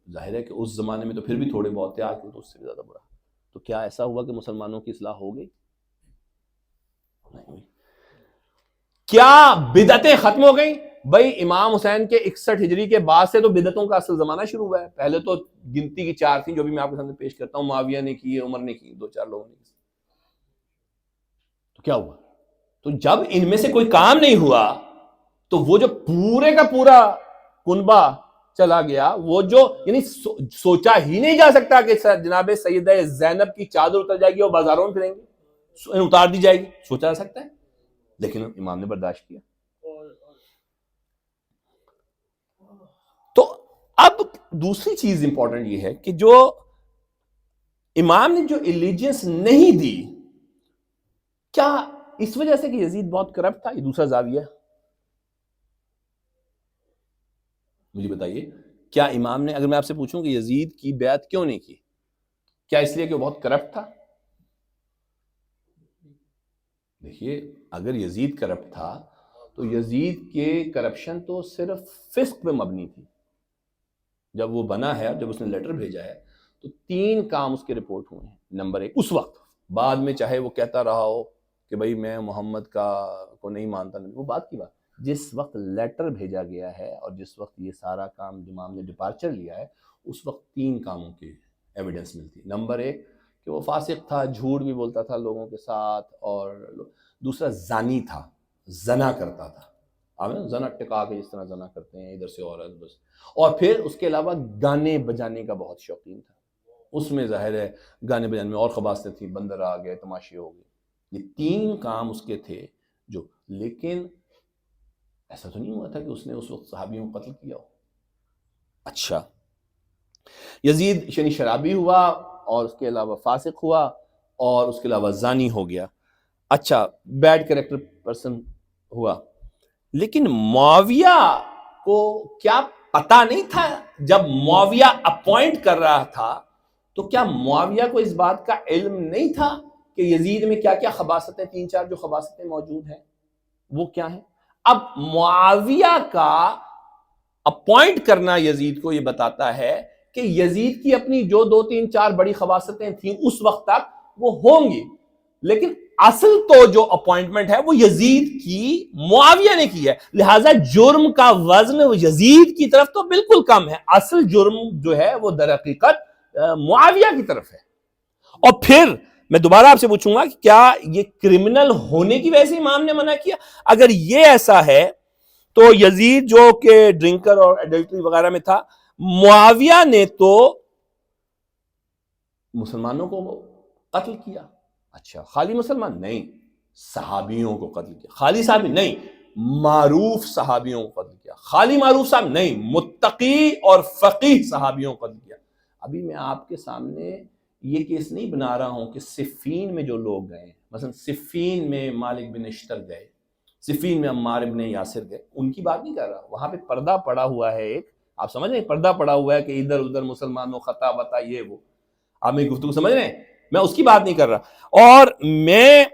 [SPEAKER 1] ظاہر ہے کہ اس زمانے میں تو پھر بھی تھوڑے بہت تھے, آج تو اس سے بھی زیادہ برا. تو کیا ایسا ہوا کہ مسلمانوں کی اصلاح ہو گئی؟ نہیں ہوئی. کیا بدعتیں ختم ہو گئی؟ بھائی امام حسین کے 61 ہجری کے بعد سے تو بدعتوں کا اصل زمانہ شروع ہوا ہے. پہلے تو گنتی کی 4 تھیں جو بھی میں آپ کے سامنے پیش کرتا ہوں, معاویہ نے کی, عمر نے کی, 2-4 لوگوں نے کی. تو کیا ہوا؟ تو جب ان میں سے کوئی کام نہیں ہوا تو وہ جو پورے کا پورا کنبہ چلا گیا, وہ جو یعنی سوچا ہی نہیں جا سکتا کہ جناب سیدہ زینب کی چادر اتر جائے گی اور بازاروں میں پھریں گے, اتار دی جائے گی, سوچا جا سکتا ہے؟ لیکن امام نے برداشت کیا. تو اب دوسری چیز امپورٹنٹ یہ ہے کہ جو امام نے جو ایلیجنس نہیں دی, کیا اس وجہ سے کہ یزید بہت کرپٹ تھا؟ یہ دوسرا زاویہ. مجھے بتائیے, کیا امام نے, اگر میں آپ سے پوچھوں کہ یزید کی بیعت کیوں نہیں کی, کیا اس لیے کہ وہ بہت کرپٹ تھا؟ دیکھیے اگر یزید کرپٹ تھا تو یزید کے کرپشن تو صرف فسق پہ مبنی تھی. جب وہ بنا ہے, جب اس نے لیٹر بھیجا ہے, تو 3 کام اس کے رپورٹ ہوئے ہیں. نمبر 1, اس وقت, بعد میں چاہے وہ کہتا رہا ہو کہ بھائی میں محمد کو نہیں مانتا, نہیں, وہ بات کی بات. جس وقت لیٹر بھیجا گیا ہے اور جس وقت یہ سارا کام امام نے ڈپارچر لیا ہے, اس وقت 3 کاموں کی ایویڈنس ملتی. نمبر 1 کہ وہ فاسق تھا, جھوٹ بھی بولتا تھا لوگوں کے ساتھ, اور دوسرا زانی تھا, زنا کرتا تھا. آپ زنا ٹکا کے جس طرح زنا کرتے ہیں ادھر سے عورت بس. اور پھر اس کے علاوہ گانے بجانے کا بہت شوقین تھا. اس میں ظاہر ہے گانے بجانے میں اور خباثتیں تھیں, بندر آ گئے, تماشے ہو گئے. یہ 3 کام اس کے تھے جو لیکن ایسا تو نہیں ہوا تھا کہ اس نے اس وقت صحابیوں کو قتل کیا ہو. اچھا، یزید یعنی شرابی ہوا اور اس کے علاوہ فاسق ہوا اور اس کے علاوہ زانی ہو گیا. اچھا، بیڈ کریکٹر پرسن ہوا. لیکن معاویہ کو کیا پتا نہیں تھا جب معاویہ اپوائنٹ کر رہا تھا تو کیا معاویہ کو اس بات کا علم نہیں تھا کہ یزید میں کیا کیا خباثتیں، 3-4 جو خباثتیں موجود ہیں وہ کیا ہیں؟ اب معاویہ کا اپوائنٹ کرنا یزید کو یہ بتاتا ہے کہ یزید کی اپنی جو 2-3-4 بڑی خباثتیں تھیں اس وقت تک وہ ہوں گی، لیکن اصل تو جو اپوائنٹمنٹ ہے وہ یزید کی معاویہ نے کی ہے. لہٰذا جرم کا وزن یزید کی طرف تو بالکل کم ہے، اصل جرم جو ہے وہ در حقیقت معاویہ کی طرف ہے. اور پھر میں دوبارہ آپ سے پوچھوں گا کہ کیا یہ کرمنل ہونے کی وجہ سے امام نے منع کیا؟ اگر یہ ایسا ہے تو یزید جو کہ ڈرنکر اور ایڈلٹری وغیرہ میں تھا، معاویہ نے تو مسلمانوں کو قتل کیا. اچھا، خالی مسلمان نہیں، صحابیوں کو قتل کیا. خالی صحابی نہیں، معروف صحابیوں کو قتل کیا. خالی معروف صاحب نہیں، متقی اور فقیہ صحابیوں کو قتل کیا. ابھی میں آپ کے سامنے یہ کیس نہیں بنا رہا ہوں کہ صفین میں جو لوگ گئے، مثلا صفین میں مالک بن اشتر گئے، صفین میں عمار بن یاسر گئے، ان کی بات نہیں کر رہا. وہاں پہ پردہ پڑا ہوا ہے ایک، آپ سمجھ رہے ہیں، پردہ پڑا ہوا ہے کہ ادھر ادھر مسلمانوں خطا بتا یہ وہ، آپ میری گفتگو سمجھ رہے ہیں؟ میں اس کی بات نہیں کر رہا. اور میں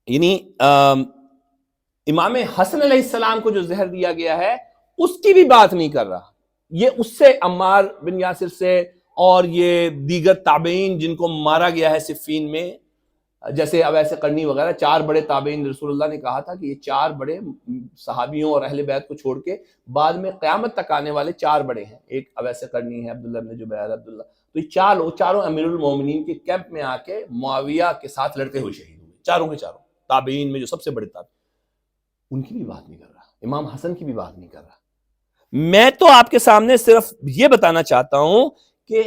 [SPEAKER 1] یعنی امام حسن علیہ السلام کو جو زہر دیا گیا ہے اس کی بھی بات نہیں کر رہا. یہ اس سے عمار بن یاسر سے اور یہ دیگر تابعین جن کو مارا گیا ہے صفین میں، جیسے اویس قرنی وغیرہ، 4 بڑے تابعین، رسول اللہ نے کہا تھا کہ یہ 4 بڑے صحابیوں اور اہل بیت کو چھوڑ کے بعد میں قیامت تک آنے والے 4 بڑے ہیں. ایک اویس قرنی ہے، عبداللہ بن جبیر، عبداللہ، تو یہ چاروں امیر المومنین کے کیمپ میں آ کے معاویہ کے ساتھ لڑتے ہوئے شہید ہوئے، چاروں کے چاروں تابعین میں جو سب سے بڑے تابعین. ان کی بھی بات نہیں کر رہا، امام حسن کی بھی بات نہیں کر رہا. میں تو آپ کے سامنے صرف یہ بتانا چاہتا ہوں کہ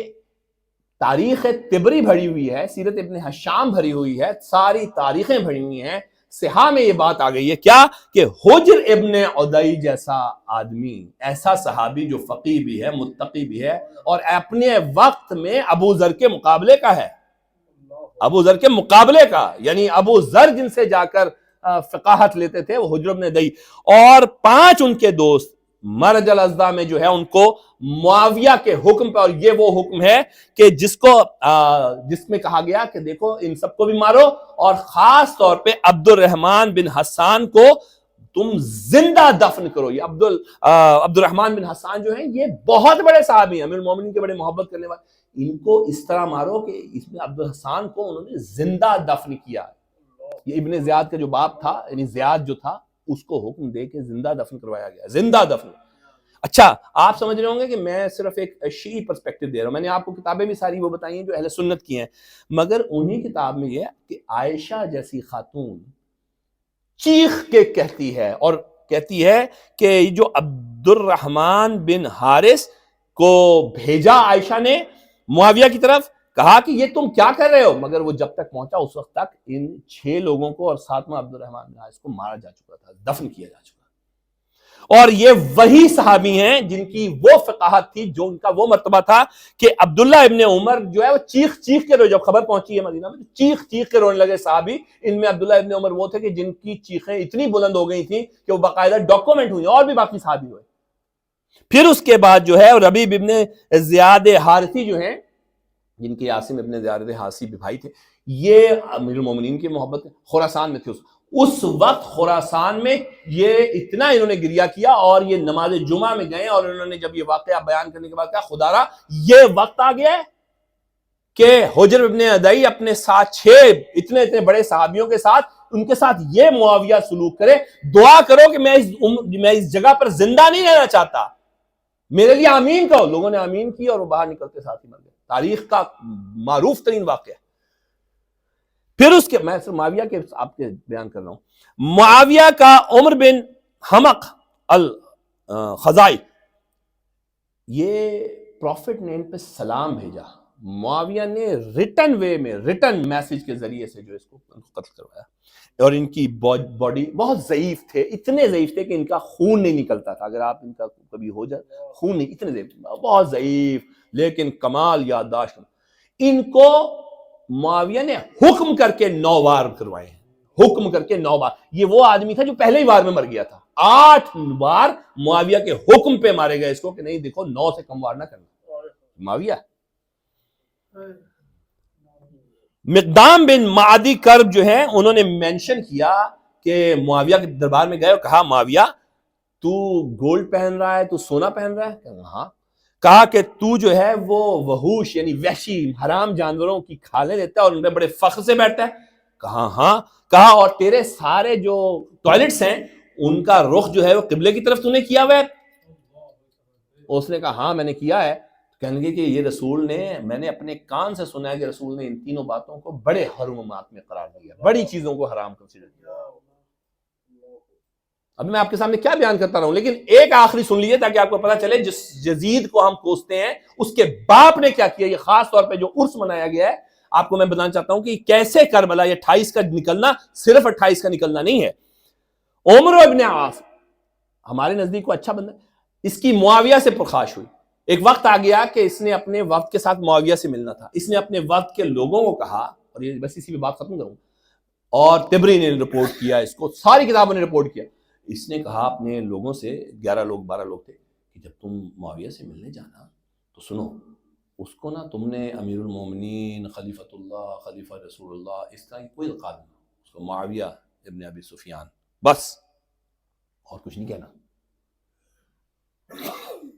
[SPEAKER 1] تاریخ طبری بھری ہوئی ہے، سیرت ابن ہشام بھری ہوئی ہے، ساری تاریخیں بھری ہوئی ہیں. صحاح میں یہ بات آ گئی ہے کیا کہ حجر ابن عدی جیسا آدمی، ایسا صحابی جو فقیہ بھی ہے، متقی بھی ہے، اور اپنے وقت میں ابو ذر کے مقابلے کا ہے، ابو ذر کے مقابلے کا، یعنی ابو ذر جن سے جا کر فقاہت لیتے تھے وہ حجر ابن عدی، اور 5 ان کے دوست مرج الازدہ میں جو ہے ان کو معاویہ کے حکم پہ، اور یہ وہ حکم ہے کہ جس میں کہا گیا کہ دیکھو ان سب کو بھی مارو، اور خاص طور پہ عبد الرحمن بن حسان کو تم زندہ دفن کرو. یہ عبد الرحمن بن حسان جو ہیں یہ بہت بڑے صحابی ہیں، امیر المومنین کے بڑے محبت کرنے والے. ان کو اس طرح مارو کہ اس میں عبد الحسان کو انہوں نے زندہ دفن کیا. یہ ابن زیاد کا جو باپ تھا، یعنی زیاد جو تھا، اس کو حکم دے کے زندہ دفن کروایا گیا، زندہ دفن. اچھا، آپ سمجھ رہے ہوں گے کہ میں صرف ایک شیعی پرسپیکٹو دے رہا ہوں. میں نے آپ کو کتابیں بھی ساری وہ بتائی ہیں جو اہل سنت کی ہیں، مگر انہی کتاب میں یہ ہے کہ عائشہ جیسی خاتون چیخ کے کہتی ہے، اور کہتی ہے کہ جو عبد الرحمن بن حارث کو بھیجا عائشہ نے معاویہ کی طرف، کہا کہ یہ تم کیا کر رہے ہو، مگر وہ جب تک پہنچا اس وقت تک ان 6 لوگوں کو اور 7واں عبد الرحمن بن حارث کو مارا جا چکا تھا، دفن کیا جا چکا. اور یہ وہی صحابی ہیں جن کی وہ فقاہت تھی، جو ان کا وہ مرتبہ تھا کہ عبداللہ ابن عمر جو ہے وہ چیخ چیخ کے روئے. جب خبر پہنچی ہے مدینہ میں چیخ چیخ کے رونے لگے صحابی. ان میں عبداللہ ابن عمر وہ تھے کہ جن کی چیخیں اتنی بلند ہو گئی تھیں کہ وہ باقاعدہ ڈاکومنٹ ہوئی، اور بھی باقی صحابی ہوئے. پھر اس کے بعد جو ہے ربیب ابن زیاد حارثی جو ہیں، جن کے عاصم ابن زیاد حارثی بھی بھائی تھے، یہ امیر المومنین کی محبت خراسان میں تھے. اس وقت خراسان میں یہ اتنا انہوں نے گریہ کیا، اور یہ نماز جمعہ میں گئے اور انہوں نے جب یہ واقعہ بیان کرنے کے بعد کہا خدا را یہ وقت آ گیا ہے کہ حجر ابن عدی اپنے ساتھ 6 اتنے بڑے صحابیوں کے ساتھ، ان کے ساتھ یہ معاویہ سلوک کرے. دعا کرو کہ میں اس جگہ پر زندہ نہیں رہنا چاہتا، میرے لیے آمین کہو. لوگوں نے آمین کی اور وہ باہر نکلتے ساتھ ہی مر گئے. تاریخ کا معروف ترین واقعہ. پھر اس کے، میں صرف معاویہ کے آپ کے بیان کر رہا ہوں. معاویہ کا عمر بن حمق الخزائی، یہ پروفٹ نے ان پہ سلام بھیجا. معاویہ نے ریٹن وے میں، ریٹن میسج کے ذریعے سے جو اس کو قتل کروایا. اور ان کی باڈی بہت ضعیف تھے، اتنے ضعیف تھے کہ ان کا خون نہیں نکلتا تھا. اگر آپ ان کا کبھی ہو جائے خون نہیں، اتنے ضعیف، بہت ضعیف، لیکن کمال یادداشت. ان کو معاویہ نے حکم کر کے 9 وار کروائے ہیں، حکم کر کے 9 بار. یہ وہ آدمی تھا جو پہلے ہی وار میں مر گیا تھا. 8 بار معاویہ کے حکم پہ مارے گئے اس کو کہ نہیں دیکھو 9 سے کم وار نہ کرنا. معاویہ. مقدام بن معدی کرب جو ہیں انہوں نے مینشن کیا کہ معاویہ کے دربار میں گئے اور کہا معاویہ تو گولڈ پہن رہا ہے، تو سونا پہن رہا ہے؟ ہاں. کہا کہ تو جو ہے وہ وحوش یعنی وحشی حرام جانوروں کی کھالیں لیتا ہے اور ان پہ بڑے فخر سے بیٹھتا ہے؟ کہا ہاں. کہا اور تیرے سارے جو ٹوائلٹس ہیں ان کا رخ جو ہے وہ قبلے کی طرف تو نے کیا ہوا ہے؟ اس نے کہا ہاں میں نے کیا ہے. کہنے لگے کہ یہ رسول نے، میں نے اپنے کان سے سنا ہے کہ رسول نے ان تینوں باتوں کو بڑے حرمات میں قرار دیا، بڑی چیزوں کو حرام کنسیڈر کیا. اب میں آپ کے سامنے کیا بیان کرتا رہا ہوں، لیکن ایک آخری سن لیجیے تاکہ آپ کو پتا چلے جس یزید کو ہم کوستے ہیں اس کے باپ نے کیا کیا. یہ خاص طور پہ جو عرس منایا گیا ہے آپ کو میں بتانا چاہتا ہوں کہ کیسے کربلا یہ 28 کا نکلنا صرف 28 کا نکلنا نہیں ہے. عمر ابن عاص ہمارے نزدیک کو اچھا بندہ، اس کی معاویہ سے پرخاش ہوئی. ایک وقت آ گیا کہ اس نے اپنے وقت کے ساتھ معاویہ سے ملنا تھا. اس نے اپنے وقت کے لوگوں کو کہا، اور یہ بس اسی پہ بات ختم کروں، اور تبری نے رپورٹ کیا اس کو، ساری کتابوں نے رپورٹ کیا. اس نے کہا اپنے لوگوں سے، 11 لوگ 12 لوگ تھے، کہ جب تم معاویہ سے ملنے جانا تو سنو اس کو نا تم نے امیر المومنین، خلیفۃ اللہ، خلیفہ رسول اللہ اس طرح کی کوئی القاب نہیں، اس کو معاویہ ابن ابی سفیان بس، اور کچھ نہیں کہنا.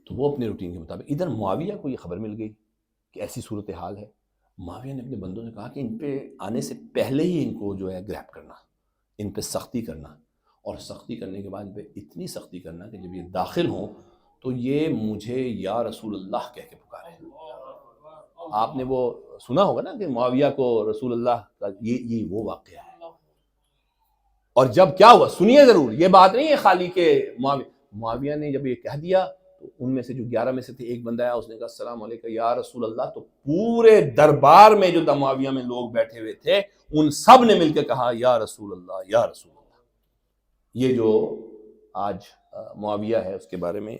[SPEAKER 1] تو وہ اپنے روٹین کے مطابق، ادھر معاویہ کو یہ خبر مل گئی کہ ایسی صورتحال ہے. معاویہ نے اپنے بندوں سے کہا کہ ان پہ آنے سے پہلے ہی ان کو جو ہے گریپ کرنا، ان پہ سختی کرنا، اور سختی کرنے کے بعد ان پہ اتنی سختی کرنا کہ جب یہ داخل ہوں تو یہ مجھے یا رسول اللہ کہہ کے پکارے. آپ نے وہ سنا ہوگا نا کہ معاویہ کو رسول اللہ کا، یہ وہ واقعہ ہے. اور جب کیا ہوا سنیے ضرور، یہ بات نہیں ہے خالی کہ معاویہ نے جب یہ کہہ دیا تو ان میں سے جو 11 میں سے تھے ایک بندہ آیا، اس نے کہا السلام علیکم یا رسول اللہ. تو پورے دربار میں جو معاویہ میں لوگ بیٹھے ہوئے تھے ان سب نے مل کے کہا یا رسول اللہ یا رسول اللہ. یہ جو آج معاویہ ہے اس کے بارے میں.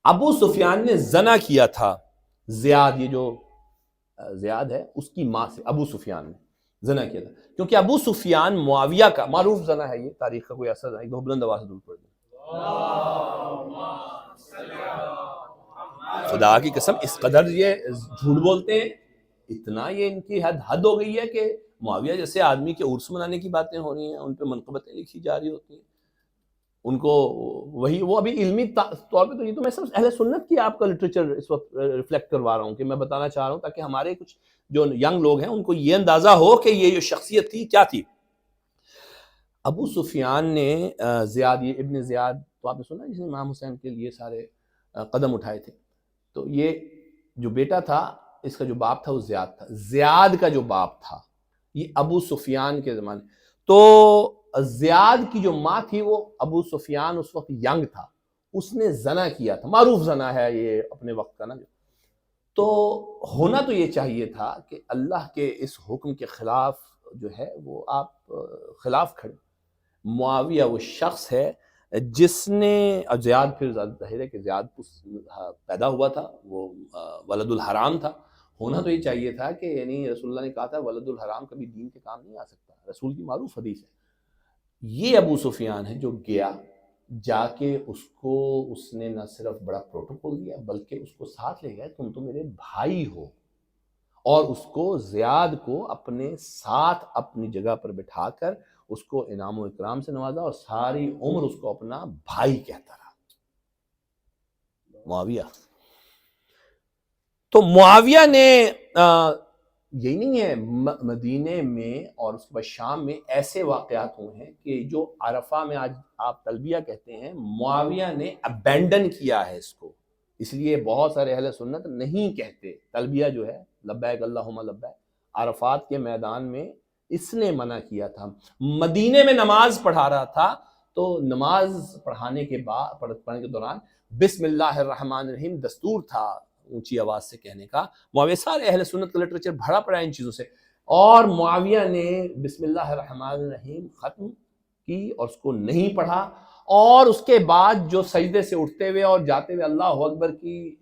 [SPEAKER 1] ابو سفیان نے زنا کیا تھا، زیاد، یہ جو زیاد ہے اس کی ماں سے ابو سفیان نے زنا کیا تھا، کیونکہ ابو سفیان معاویہ کا معروف زنا ہے. یہ تاریخ کا کوئی اثر نہیں. بلند آواز سے درود پڑھ دیں. خدا کی قسم اس قدر یہ جھوٹ بولتے ہیں، اتنا یہ ان کی حد ہو گئی ہے کہ معاویہ جیسے آدمی کے عرس منانے کی باتیں ہو رہی ہیں، ان پہ منقبتیں لکھی جا رہی ہوتی ہیں، ان کو وہی وہ ابھی علمی طور پہ. تو یہ تو میں صرف اہل سنت کی آپ کا لٹریچر اس وقت ریفلیکٹ کروا رہا ہوں کہ میں بتانا چاہ رہا ہوں تاکہ ہمارے کچھ جو ینگ لوگ ہیں ان کو یہ اندازہ ہو کہ یہ جو شخصیت تھی کیا تھی. ابو سفیان نے زیاد، یہ ابن زیاد تو آپ نے سنا جس نے امام حسین کے لیے سارے قدم اٹھائے تھے. تو یہ جو بیٹا تھا اس کا جو باپ تھا وہ زیاد تھا. زیاد کا جو باپ تھا یہ ابو سفیان کے زمانے. تو زیاد کی جو ماں تھی وہ ابو سفیان اس وقت ینگ تھا، اس نے زنا کیا تھا، معروف زنا ہے یہ اپنے وقت کا نا. تو ہونا تو یہ چاہیے تھا کہ اللہ کے اس حکم کے خلاف جو ہے وہ آپ خلاف کھڑے. معاویہ وہ شخص ہے جس نے، اور زیاد پھر ظاہر ہے کہ زیاد پیدا ہوا تھا، وہ ولد الحرام تھا. ہونا تو یہ چاہیے تھا کہ یعنی رسول اللہ نے کہا تھا ولد الحرام کبھی دین کے کام نہیں آ سکتا، رسول کی معروف حدیث ہے. یہ ابو سفیان ہے جو گیا، جا کے اس نے نہ صرف بڑا پروٹوکول دیا بلکہ اس کو ساتھ لے گئے، تم تو میرے بھائی ہو، اور اس کو زیاد کو اپنے ساتھ اپنی جگہ پر بٹھا کر اس کو انعام و اکرام سے نوازا اور ساری عمر اس کو اپنا بھائی کہتا رہا. معاویہ. تو معاویہ نے یہی نہیں ہے، مدینے میں اور اس کے بعد شام میں ایسے واقعات ہوئے ہیں کہ جو عرفہ میں آج آپ تلبیہ کہتے ہیں، معاویہ نے ابینڈن کیا ہے اس کو. اس لیے بہت سارے اہل سنت نہیں کہتے تلبیہ جو ہے لبیک اللہم لبیک، عرفات کے میدان میں اس نے منع کیا تھا. مدینے میں نماز پڑھا رہا تھا تو نماز پڑھانے کے دوران بسم اللہ الرحمن الرحیم دستور تھا اونچی آواز سے کہنے کا. معاویہ سارے اہل سنت کا لٹریچر بھرا پڑا ہے ان چیزوں سے. اور معاویہ نے بسم اللہ الرحمن الرحیم ختم کی اور اس کو نہیں پڑھا, اور اس کے بعد جو سجدے سے اٹھتے ہوئے اور جاتے ہوئے اللہ اکبر کی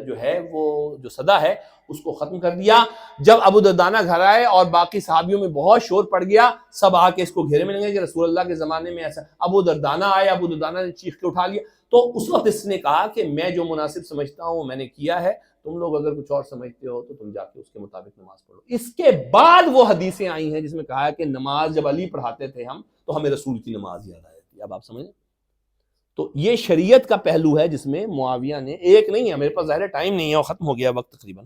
[SPEAKER 1] جو ہے وہ جو صدا ہے اس کو ختم کر دیا. جب ابو دردانہ گھر آئے اور باقی صحابیوں میں بہت شور پڑ گیا, سب آ کے اس کو گھیرے میں لگے کہ رسول اللہ کے زمانے میں ایسا. ابو دردانہ آئے, ابو دردانہ نے چیخ کے اٹھا لیا. تو اس وقت اس نے کہا کہ میں جو مناسب سمجھتا ہوں وہ میں نے کیا ہے, تم لوگ اگر کچھ اور سمجھتے ہو تو تم جا کے اس کے مطابق نماز پڑھو. اس کے بعد وہ حدیثیں آئی ہیں جس میں کہا ہے کہ نماز جب علی پڑھاتے تھے ہم تو ہمیں رسول کی نماز یاد آئی تھی. اب آپ سمجھیں, تو یہ شریعت کا پہلو ہے جس میں معاویہ نے, ایک نہیں ہے, میرے پاس ظاہر ٹائم نہیں ہے اور ختم ہو گیا وقت تقریباً.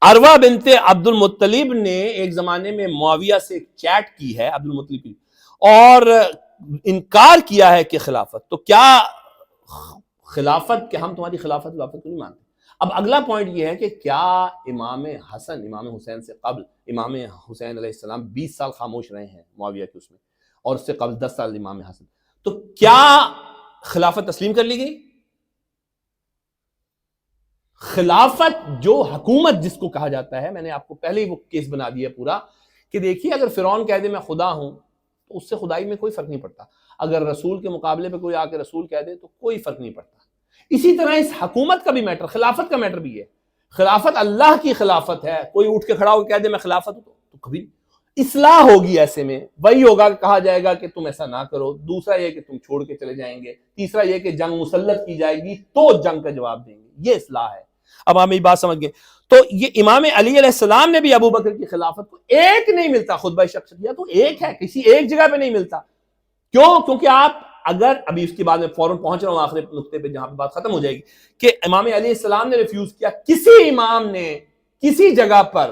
[SPEAKER 1] عروہ بنت عبد المطلب نے ایک زمانے میں معاویہ سے چیٹ کی ہے, عبد المطلب کی, اور انکار کیا ہے کہ خلافت, تو کیا خلافت, کہ ہم تمہاری خلافت کو نہیں مانتے. اب اگلا پوائنٹ یہ ہے کہ کیا امام حسن, امام حسین سے قبل امام حسین علیہ السلام 20 سال خاموش رہے ہیں معاویہ کے اس میں, اور اس سے قبل 10 سال امام حسن, تو کیا خلافت تسلیم کر لی گئی؟ خلافت جو حکومت جس کو کہا جاتا ہے, میں نے آپ کو پہلے ہی وہ کیس بنا دیا پورا کہ دیکھیے اگر فرعون کہہ دے میں خدا ہوں تو اس سے خدائی میں کوئی فرق نہیں پڑتا, اگر رسول کے مقابلے پہ کوئی آ کے رسول کہہ دے تو کوئی فرق نہیں پڑتا. اسی طرح اس حکومت کا بھی میٹر, خلافت کا میٹر بھی ہے. خلافت اللہ کی خلافت ہے, کوئی اٹھ کے کھڑا ہو کے کہہ دے میں خلافت ہوں تو کبھی اصلاح ہوگی, ایسے میں وہی ہوگا کہ کہا جائے گا کہ تم ایسا نہ کرو. دوسرا یہ کہ تم چھوڑ کے چلے جائیں گے. تیسرا یہ کہ جنگ مسلط کی جائے گی تو جنگ کا جواب دیں گے, یہ اصلاح ہے. اب آپ میری بات سمجھ گئے. تو یہ امام علی علیہ السلام نے بھی ابو بکر کی خلافت کو ایک نہیں ملتا, خطبہ شخصیہ تو ایک ہے, کسی ایک جگہ پہ نہیں ملتا. کیوں؟ کیونکہ آپ اگر ابھی اس کے بعد میں فوراً پہنچ رہا ہوں آخری نقطے پہ جہاں پہ بات ختم ہو جائے گی, کہ امام علیہ السلام نے ریفیوز کیا, کسی امام نے کسی جگہ پر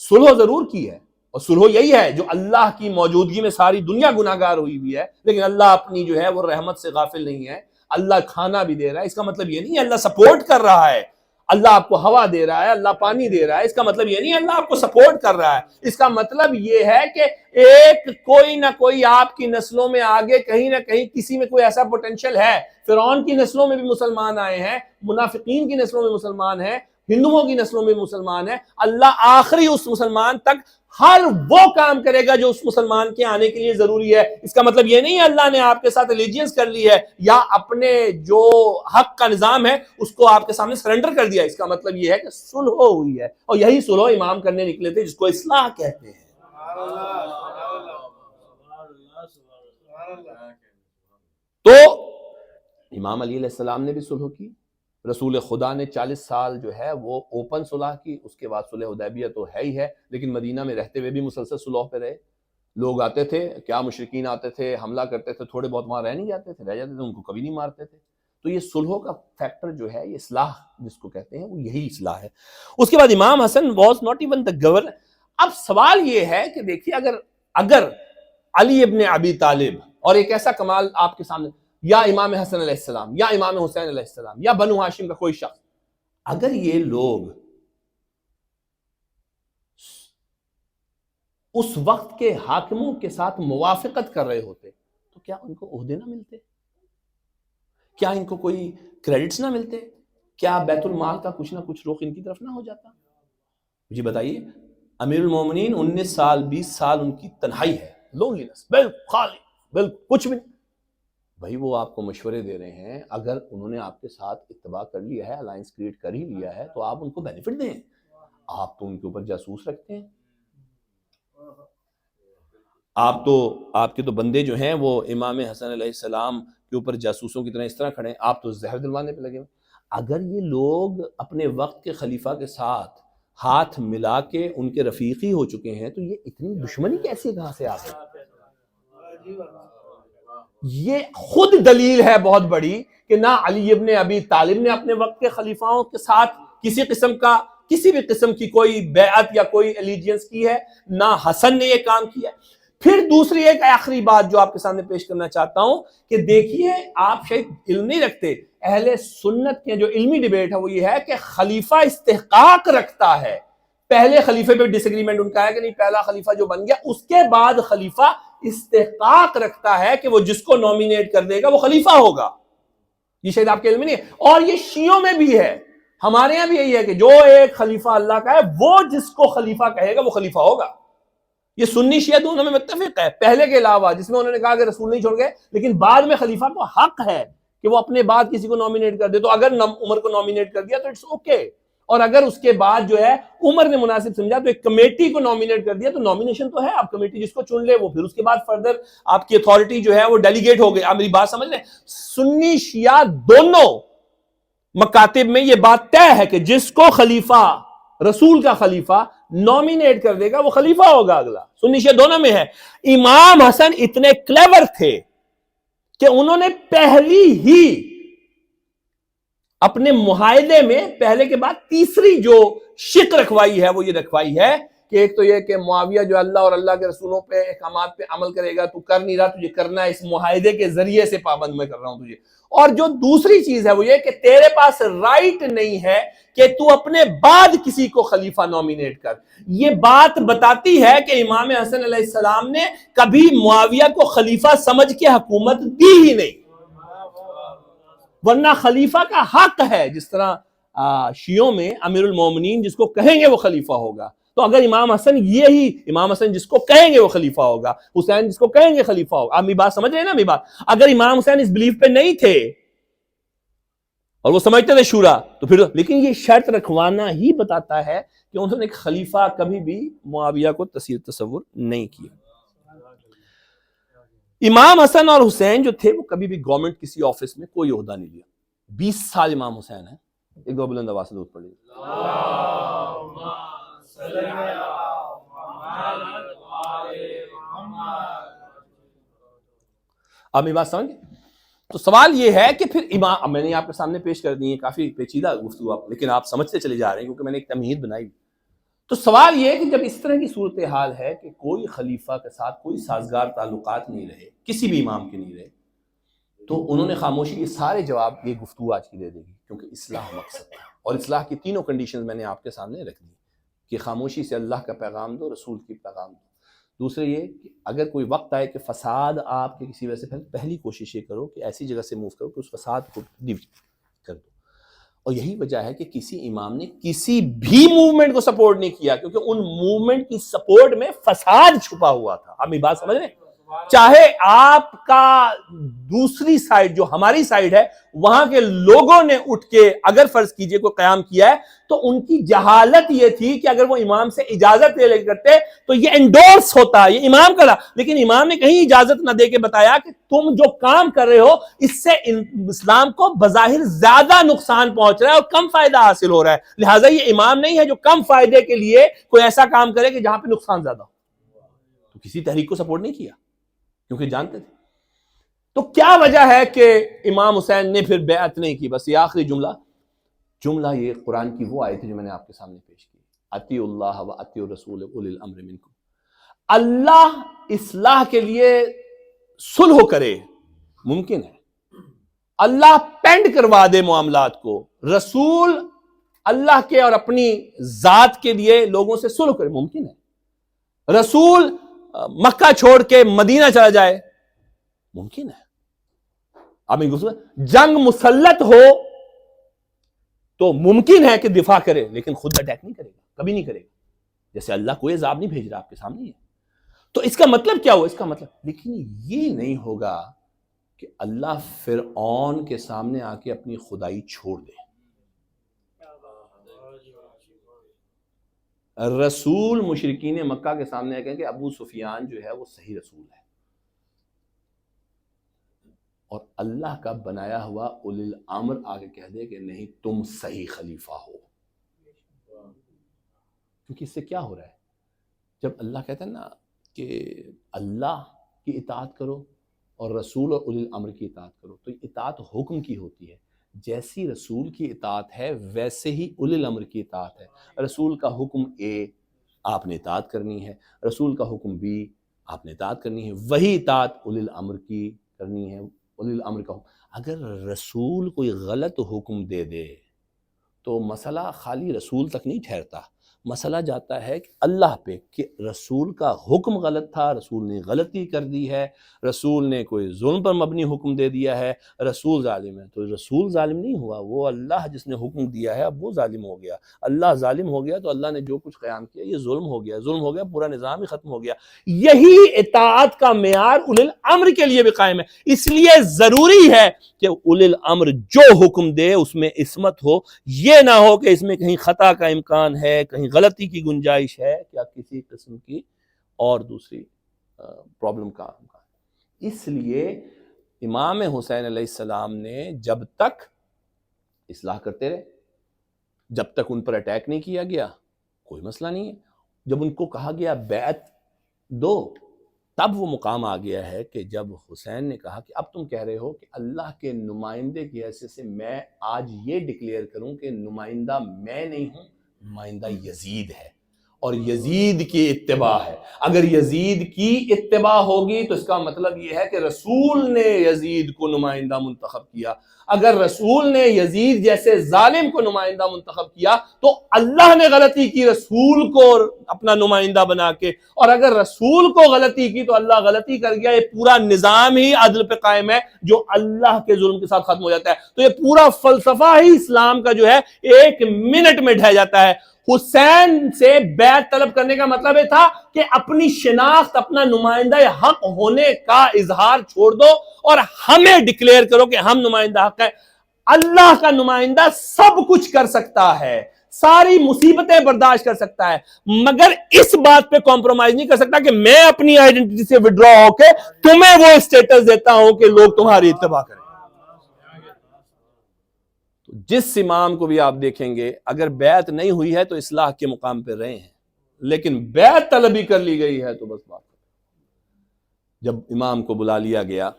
[SPEAKER 1] صلح ضرور کی ہے, اور صلح یہی ہے جو اللہ کی موجودگی میں ساری دنیا گناہگار ہوئی ہوئی ہے, لیکن اللہ اپنی جو ہے وہ رحمت سے غافل نہیں ہے. اللہ کھانا بھی دے رہا ہے, اس کا مطلب یہ نہیں ہے اللہ سپورٹ کر رہا ہے. اللہ آپ کو ہوا دے رہا ہے, اللہ پانی دے رہا ہے, اس کا مطلب یہ نہیں ہے اللہ آپ کو سپورٹ کر رہا ہے. اس کا مطلب یہ ہے کہ ایک کوئی نہ کوئی آپ کی نسلوں میں آگے کہیں نہ کہیں کسی میں کوئی ایسا پوٹینشل ہے. فرعون کی نسلوں میں بھی مسلمان آئے ہیں, منافقین کی نسلوں میں مسلمان ہیں, ہندوؤں کی نسلوں میں مسلمان ہیں. اللہ آخری اس مسلمان تک ہر وہ کام کرے گا جو اس مسلمان کے آنے کے لیے ضروری ہے. اس کا مطلب یہ نہیں ہے اللہ نے آپ کے ساتھ الیجینس کر لی ہے یا اپنے جو حق کا نظام ہے اس کو آپ کے سامنے سرنڈر کر دیا. اس کا مطلب یہ ہے کہ صلح ہوئی ہے, اور یہی صلح امام کرنے نکلے تھے جس کو اصلاح کہتے ہیں. تو امام علی علیہ السلام نے بھی صلح کی, رسول خدا نے 40 سال جو ہے وہ اوپن صلح کی, اس کے بعد صلح حدیبیہ تو ہے ہی ہے, لیکن مدینہ میں رہتے ہوئے بھی مسلسل صلح پہ رہے. لوگ آتے تھے, کیا مشرکین آتے تھے, حملہ کرتے تھے, تھوڑے بہت وہاں رہ نہیں جاتے تھے, رہ جاتے تھے, ان کو کبھی نہیں مارتے تھے. تو یہ صلح کا فیکٹر جو ہے, یہ اصلاح جس کو کہتے ہیں, وہ یہی اصلاح ہے. اس کے بعد Imam Hasan was not even the governor. اب سوال یہ ہے کہ دیکھیے اگر علی ابن ابی طالب, اور ایک ایسا کمال آپ کے سامنے, یا امام حسن علیہ السلام یا امام حسین علیہ السلام یا بنو ہاشم کا کوئی شخص, اگر یہ لوگ اس وقت کے حاکموں کے ساتھ موافقت کر رہے ہوتے تو کیا ان کو عہدے نہ ملتے؟ کیا ان کو کوئی کریڈٹس نہ ملتے؟ کیا بیت المال کا کچھ نہ کچھ رخ ان کی طرف نہ ہو جاتا؟ جی بتائیے. امیر المومنین 19 سال 20 سال ان کی تنہائی ہے, لونلینس, بالکل خالی, بالکل کچھ بھی نہیں. بھائی وہ آپ کو مشورے دے رہے ہیں, اگر انہوں نے آپ کے ساتھ اتباع کر لیا ہے, الائنس کریٹ کر ہی لیا ہے, تو آپ ان کو بینیفٹ دیں. آپ تو ان کے اوپر جاسوس رکھتے ہیں, آپ کے تو بندے جو ہیں وہ امام حسن علیہ السلام کے اوپر جاسوسوں کی طرح اس طرح کھڑے ہیں, آپ تو زہر دلوانے پہ لگے ہوئے. اگر یہ لوگ اپنے وقت کے خلیفہ کے ساتھ ہاتھ ملا کے ان کے رفیقی ہو چکے ہیں, تو یہ اتنی دشمنی کیسے کہاں سے آ گئی؟ یہ خود دلیل ہے بہت بڑی کہ نہ علی ابن ابی طالب نے اپنے وقت کے خلیفاؤں کے ساتھ کسی بھی قسم کی کوئی بیعت یا کوئی الیجینس کی ہے, نہ حسن نے یہ کام کیا. پھر دوسری ایک آخری بات جو آپ کے سامنے پیش کرنا چاہتا ہوں کہ دیکھیے, آپ شاید علم نہیں رکھتے, اہل سنت کے جو علمی ڈیبیٹ ہے وہ یہ ہے کہ خلیفہ استحقاق رکھتا ہے. پہلے خلیفے پہ ڈس ایگریمنٹ ان کا ہے کہ نہیں, پہلا خلیفہ جو بن گیا اس کے بعد خلیفہ استحقاق رکھتا ہے کہ وہ جس کو نومینیٹ کر دے گا وہ خلیفہ ہوگا. یہ شاید آپ کے علم میں نہیں ہے, اور یہ شیعوں میں بھی ہے. ہمارے یہاں بھی یہی ہے کہ جو ایک خلیفہ اللہ کا ہے وہ جس کو خلیفہ کہے گا وہ خلیفہ ہوگا. یہ سنی شیعہ دونوں میں متفق ہے, پہلے کے علاوہ جس میں انہوں نے کہا کہ رسول نہیں چھوڑ گئے, لیکن بعد میں خلیفہ کو حق ہے کہ وہ اپنے بعد کسی کو نامینیٹ کر دے. تو اگر عمر کو نامینیٹ کر دیا تو اٹس اوکے, اور اگر اس کے بعد جو ہے عمر نے مناسب سمجھا تو ایک کمیٹی کو نامینیٹ کر دیا تو نامینیشن تو ہے, آپ کمیٹی جس کو چن لے وہ پھر اس کے بعد فردر آپ کی اتھارٹی جو ہے وہ ڈیلیگیٹ ہو گئی. آپ میری بات سمجھ رہے ہیں؟ سنی شیعہ دونوں مکاتب میں یہ بات طے ہے کہ جس کو خلیفہ, رسول کا خلیفہ نامینیٹ کر دے گا وہ خلیفہ ہوگا اگلا. سنی شیعہ دونوں میں ہے. امام حسن اتنے کلیور تھے کہ انہوں نے پہلی ہی اپنے معاہدے میں پہلے کے بعد تیسری جو شق رکھوائی ہے وہ یہ رکھوائی ہے کہ ایک تو یہ کہ معاویہ جو اللہ اور اللہ کے رسولوں پہ احکامات پہ عمل کرے گا, تو کر نہیں رہا, تجھے کرنا ہے, اس معاہدے کے ذریعے سے پابند میں کر رہا ہوں تجھے. اور جو دوسری چیز ہے وہ یہ کہ تیرے پاس رائٹ نہیں ہے کہ تو اپنے بعد کسی کو خلیفہ نامینیٹ کر. یہ بات بتاتی ہے کہ امام حسن علیہ السلام نے کبھی معاویہ کو خلیفہ سمجھ کے حکومت دی ہی نہیں, ورنہ خلیفہ کا حق ہے. جس طرح شیعوں میں امیر المومنین جس کو کہیں گے وہ خلیفہ ہوگا, تو اگر امام حسن جس کو کہیں گے وہ خلیفہ ہوگا, حسین جس کو کہیں گے خلیفہ ہوگا. آپ میری بات سمجھ رہے ہیں نا میری بات؟ اگر امام حسین اس بلیف پہ نہیں تھے اور وہ سمجھتے تھے شورا تو پھر, لیکن یہ شرط رکھوانا ہی بتاتا ہے کہ انہوں نے ایک خلیفہ کبھی بھی معاویہ کو تصور نہیں کیا. امام حسن اور حسین جو تھے وہ کبھی بھی گورنمنٹ کسی آفس میں کوئی عہدہ نہیں لیا. 20 سال امام حسین ہیں. ایک دو بلند آواز سے درود پڑھ لیجیے. آپ میری بات سمجھ گئے؟ تو سوال یہ ہے کہ پھر امام, میں نے آپ کے سامنے پیش کر دی ہے کافی پیچیدہ گفتگو آپ, لیکن آپ سمجھتے چلے جا رہے ہیں کیونکہ میں نے ایک تمہید بنائی. تو سوال یہ ہے کہ جب اس طرح کی صورتحال ہے کہ کوئی خلیفہ کے ساتھ کوئی سازگار تعلقات نہیں رہے, کسی بھی امام کے نہیں رہے, تو انہوں نے خاموشی, یہ سارے جواب یہ گفتگو آج کی دے دے گی کیونکہ اصلاح مقصد ہے, اور اصلاح کی تینوں کنڈیشنز میں نے آپ کے سامنے رکھ دی کہ خاموشی سے اللہ کا پیغام دو, رسول کی پیغام دو. دوسرے یہ کہ اگر کوئی وقت آئے کہ فساد آپ کے کسی وجہ سے, پہلی کوشش یہ کرو کہ ایسی جگہ سے موو کرو کہ اس فساد کو ڈیوٹ کر دو. اور یہی وجہ ہے کہ کسی امام نے کسی بھی موومنٹ کو سپورٹ نہیں کیا کیونکہ ان موومنٹ کی سپورٹ میں فساد چھپا ہوا تھا. آپ میری بات سمجھ رہے ہیں؟ چاہے آپ کا دوسری سائیڈ جو ہماری سائیڈ ہے وہاں کے لوگوں نے اٹھ کے اگر فرض کیجئے کوئی قیام کیا ہے تو ان کی جہالت یہ تھی کہ اگر وہ امام سے اجازت لے کرتے تو یہ انڈورس ہوتا, یہ امام کرا, لیکن امام نے کہیں اجازت نہ دے کے بتایا کہ تم جو کام کر رہے ہو اس سے اسلام کو بظاہر زیادہ نقصان پہنچ رہا ہے اور کم فائدہ حاصل ہو رہا ہے, لہٰذا یہ امام نہیں ہے جو کم فائدے کے لیے کوئی ایسا کام کرے کہ جہاں پہ نقصان زیادہ ہو. تو کسی تحریک کو سپورٹ نہیں کیا کیونکہ جانتے تھے. تو کیا وجہ ہے کہ امام حسین نے پھر بیعت نہیں کی؟ بس یہ آخری جملہ یہ قرآن کی وہ آیت ہے جو میں نے آپ کے سامنے پیش کی, اطیعوا اللہ و اطیعوا الرسول اولی الامر منکم. اللہ اصلاح کے لیے صلح کرے ممکن ہے, اللہ پینڈ کروا دے معاملات کو, رسول اللہ کے اور اپنی ذات کے لیے لوگوں سے صلح کرے ممکن ہے, رسول مکہ چھوڑ کے مدینہ چلا جائے ممکن ہے. اب جنگ مسلط ہو تو ممکن ہے کہ دفاع کرے لیکن خود اٹیک نہیں کرے گا, کبھی نہیں کرے گا. جیسے اللہ کوئی عذاب نہیں بھیج رہا آپ کے سامنے ہے. تو اس کا مطلب کیا ہوا؟ اس کا مطلب لیکن یہ نہیں ہوگا کہ اللہ فرعون کے سامنے آ کے اپنی خدائی چھوڑ دے. رسول مشرکین مکہ کے سامنے کہیں کہ ابو سفیان جو ہے وہ صحیح رسول ہے, اور اللہ کا بنایا ہوا اولی الامر آگے کہہ دے کہ نہیں تم صحیح خلیفہ ہو. کیونکہ اس سے کیا ہو رہا ہے, جب اللہ کہتا ہے نا کہ اللہ کی اطاعت کرو اور رسول اور اولی الامر کی اطاعت کرو, تو اطاعت حکم کی ہوتی ہے. جیسی رسول کی اطاعت ہے ویسے ہی اولی الامر کی اطاعت ہے. رسول کا حکم اے آپ نے اطاعت کرنی ہے, رسول کا حکم بی آپ نے اطاعت کرنی ہے, وہی اطاعت اولی الامر کی کرنی ہے. اولی الامر کا حکم, اگر رسول کوئی غلط حکم دے دے تو مسئلہ خالی رسول تک نہیں ٹھہرتا, مسئلہ جاتا ہے کہ اللہ پہ کہ رسول کا حکم غلط تھا، رسول نے غلطی کر دی ہے، رسول نے کوئی ظلم پر مبنی حکم دے دیا ہے، رسول ظالم ہے. تو رسول ظالم نہیں ہوا، وہ اللہ جس نے حکم دیا ہے اب وہ ظالم ہو گیا. اللہ ظالم ہو گیا تو اللہ نے جو کچھ قیام کیا یہ ظلم ہو گیا، ظلم ہو گیا، پورا نظام ہی ختم ہو گیا. یہی اطاعت کا معیار اولی الامر کے لیے بھی قائم ہے. اس لیے ضروری ہے کہ اولی الامر جو حکم دے اس میں عصمت ہو، یہ نہ ہو کہ اس میں کہیں خطا کا امکان ہے، کہیں غلطی کی گنجائش ہے، کیا کسی قسم کی اور دوسری پرابلم کا امکان. اس لیے امام حسین علیہ السلام نے جب تک اصلاح کرتے رہے، جب تک ان پر اٹیک نہیں کیا گیا کوئی مسئلہ نہیں ہے. جب ان کو کہا گیا بیعت دو، تب وہ مقام آ گیا ہے کہ جب حسین نے کہا کہ اب تم کہہ رہے ہو کہ اللہ کے نمائندے کی حیثیت سے میں آج یہ ڈکلیئر کروں کہ نمائندہ میں نہیں ہوں، نمائندہ یزید ہے اور یزید کی اتباع ہے. اگر یزید کی اتباع ہوگی تو اس کا مطلب یہ ہے کہ رسول نے یزید کو نمائندہ منتخب کیا. اگر رسول نے یزید جیسے ظالم کو نمائندہ منتخب کیا تو اللہ نے غلطی کی رسول کو اپنا نمائندہ بنا کے، اور اگر رسول کو غلطی کی تو اللہ غلطی کر گیا. یہ پورا نظام ہی عدل پہ قائم ہے جو اللہ کے ظلم کے ساتھ ختم ہو جاتا ہے. تو یہ پورا فلسفہ ہی اسلام کا جو ہے ایک منٹ میں ڈھہ جاتا ہے. حسین سے بیعت طلب کرنے کا مطلب یہ تھا کہ اپنی شناخت، اپنا نمائندہ حق ہونے کا اظہار چھوڑ دو اور ہمیں ڈکلیئر کرو کہ ہم نمائندہ حق ہے. اللہ کا نمائندہ سب کچھ کر سکتا ہے، ساری مصیبتیں برداشت کر سکتا ہے، مگر اس بات پہ کمپرومائز نہیں کر سکتا کہ میں اپنی آئیڈینٹی سے وڈرا ہو کے تمہیں وہ اسٹیٹس دیتا ہوں کہ لوگ تمہاری اتباع کریں. جس امام کو بھی آپ دیکھیں گے اگر بیعت نہیں ہوئی ہے تو اصلاح کے مقام پہ رہے ہیں، لیکن بیعت طلبی کر لی گئی ہے تو بس بات. جب امام کو بلا لیا گیا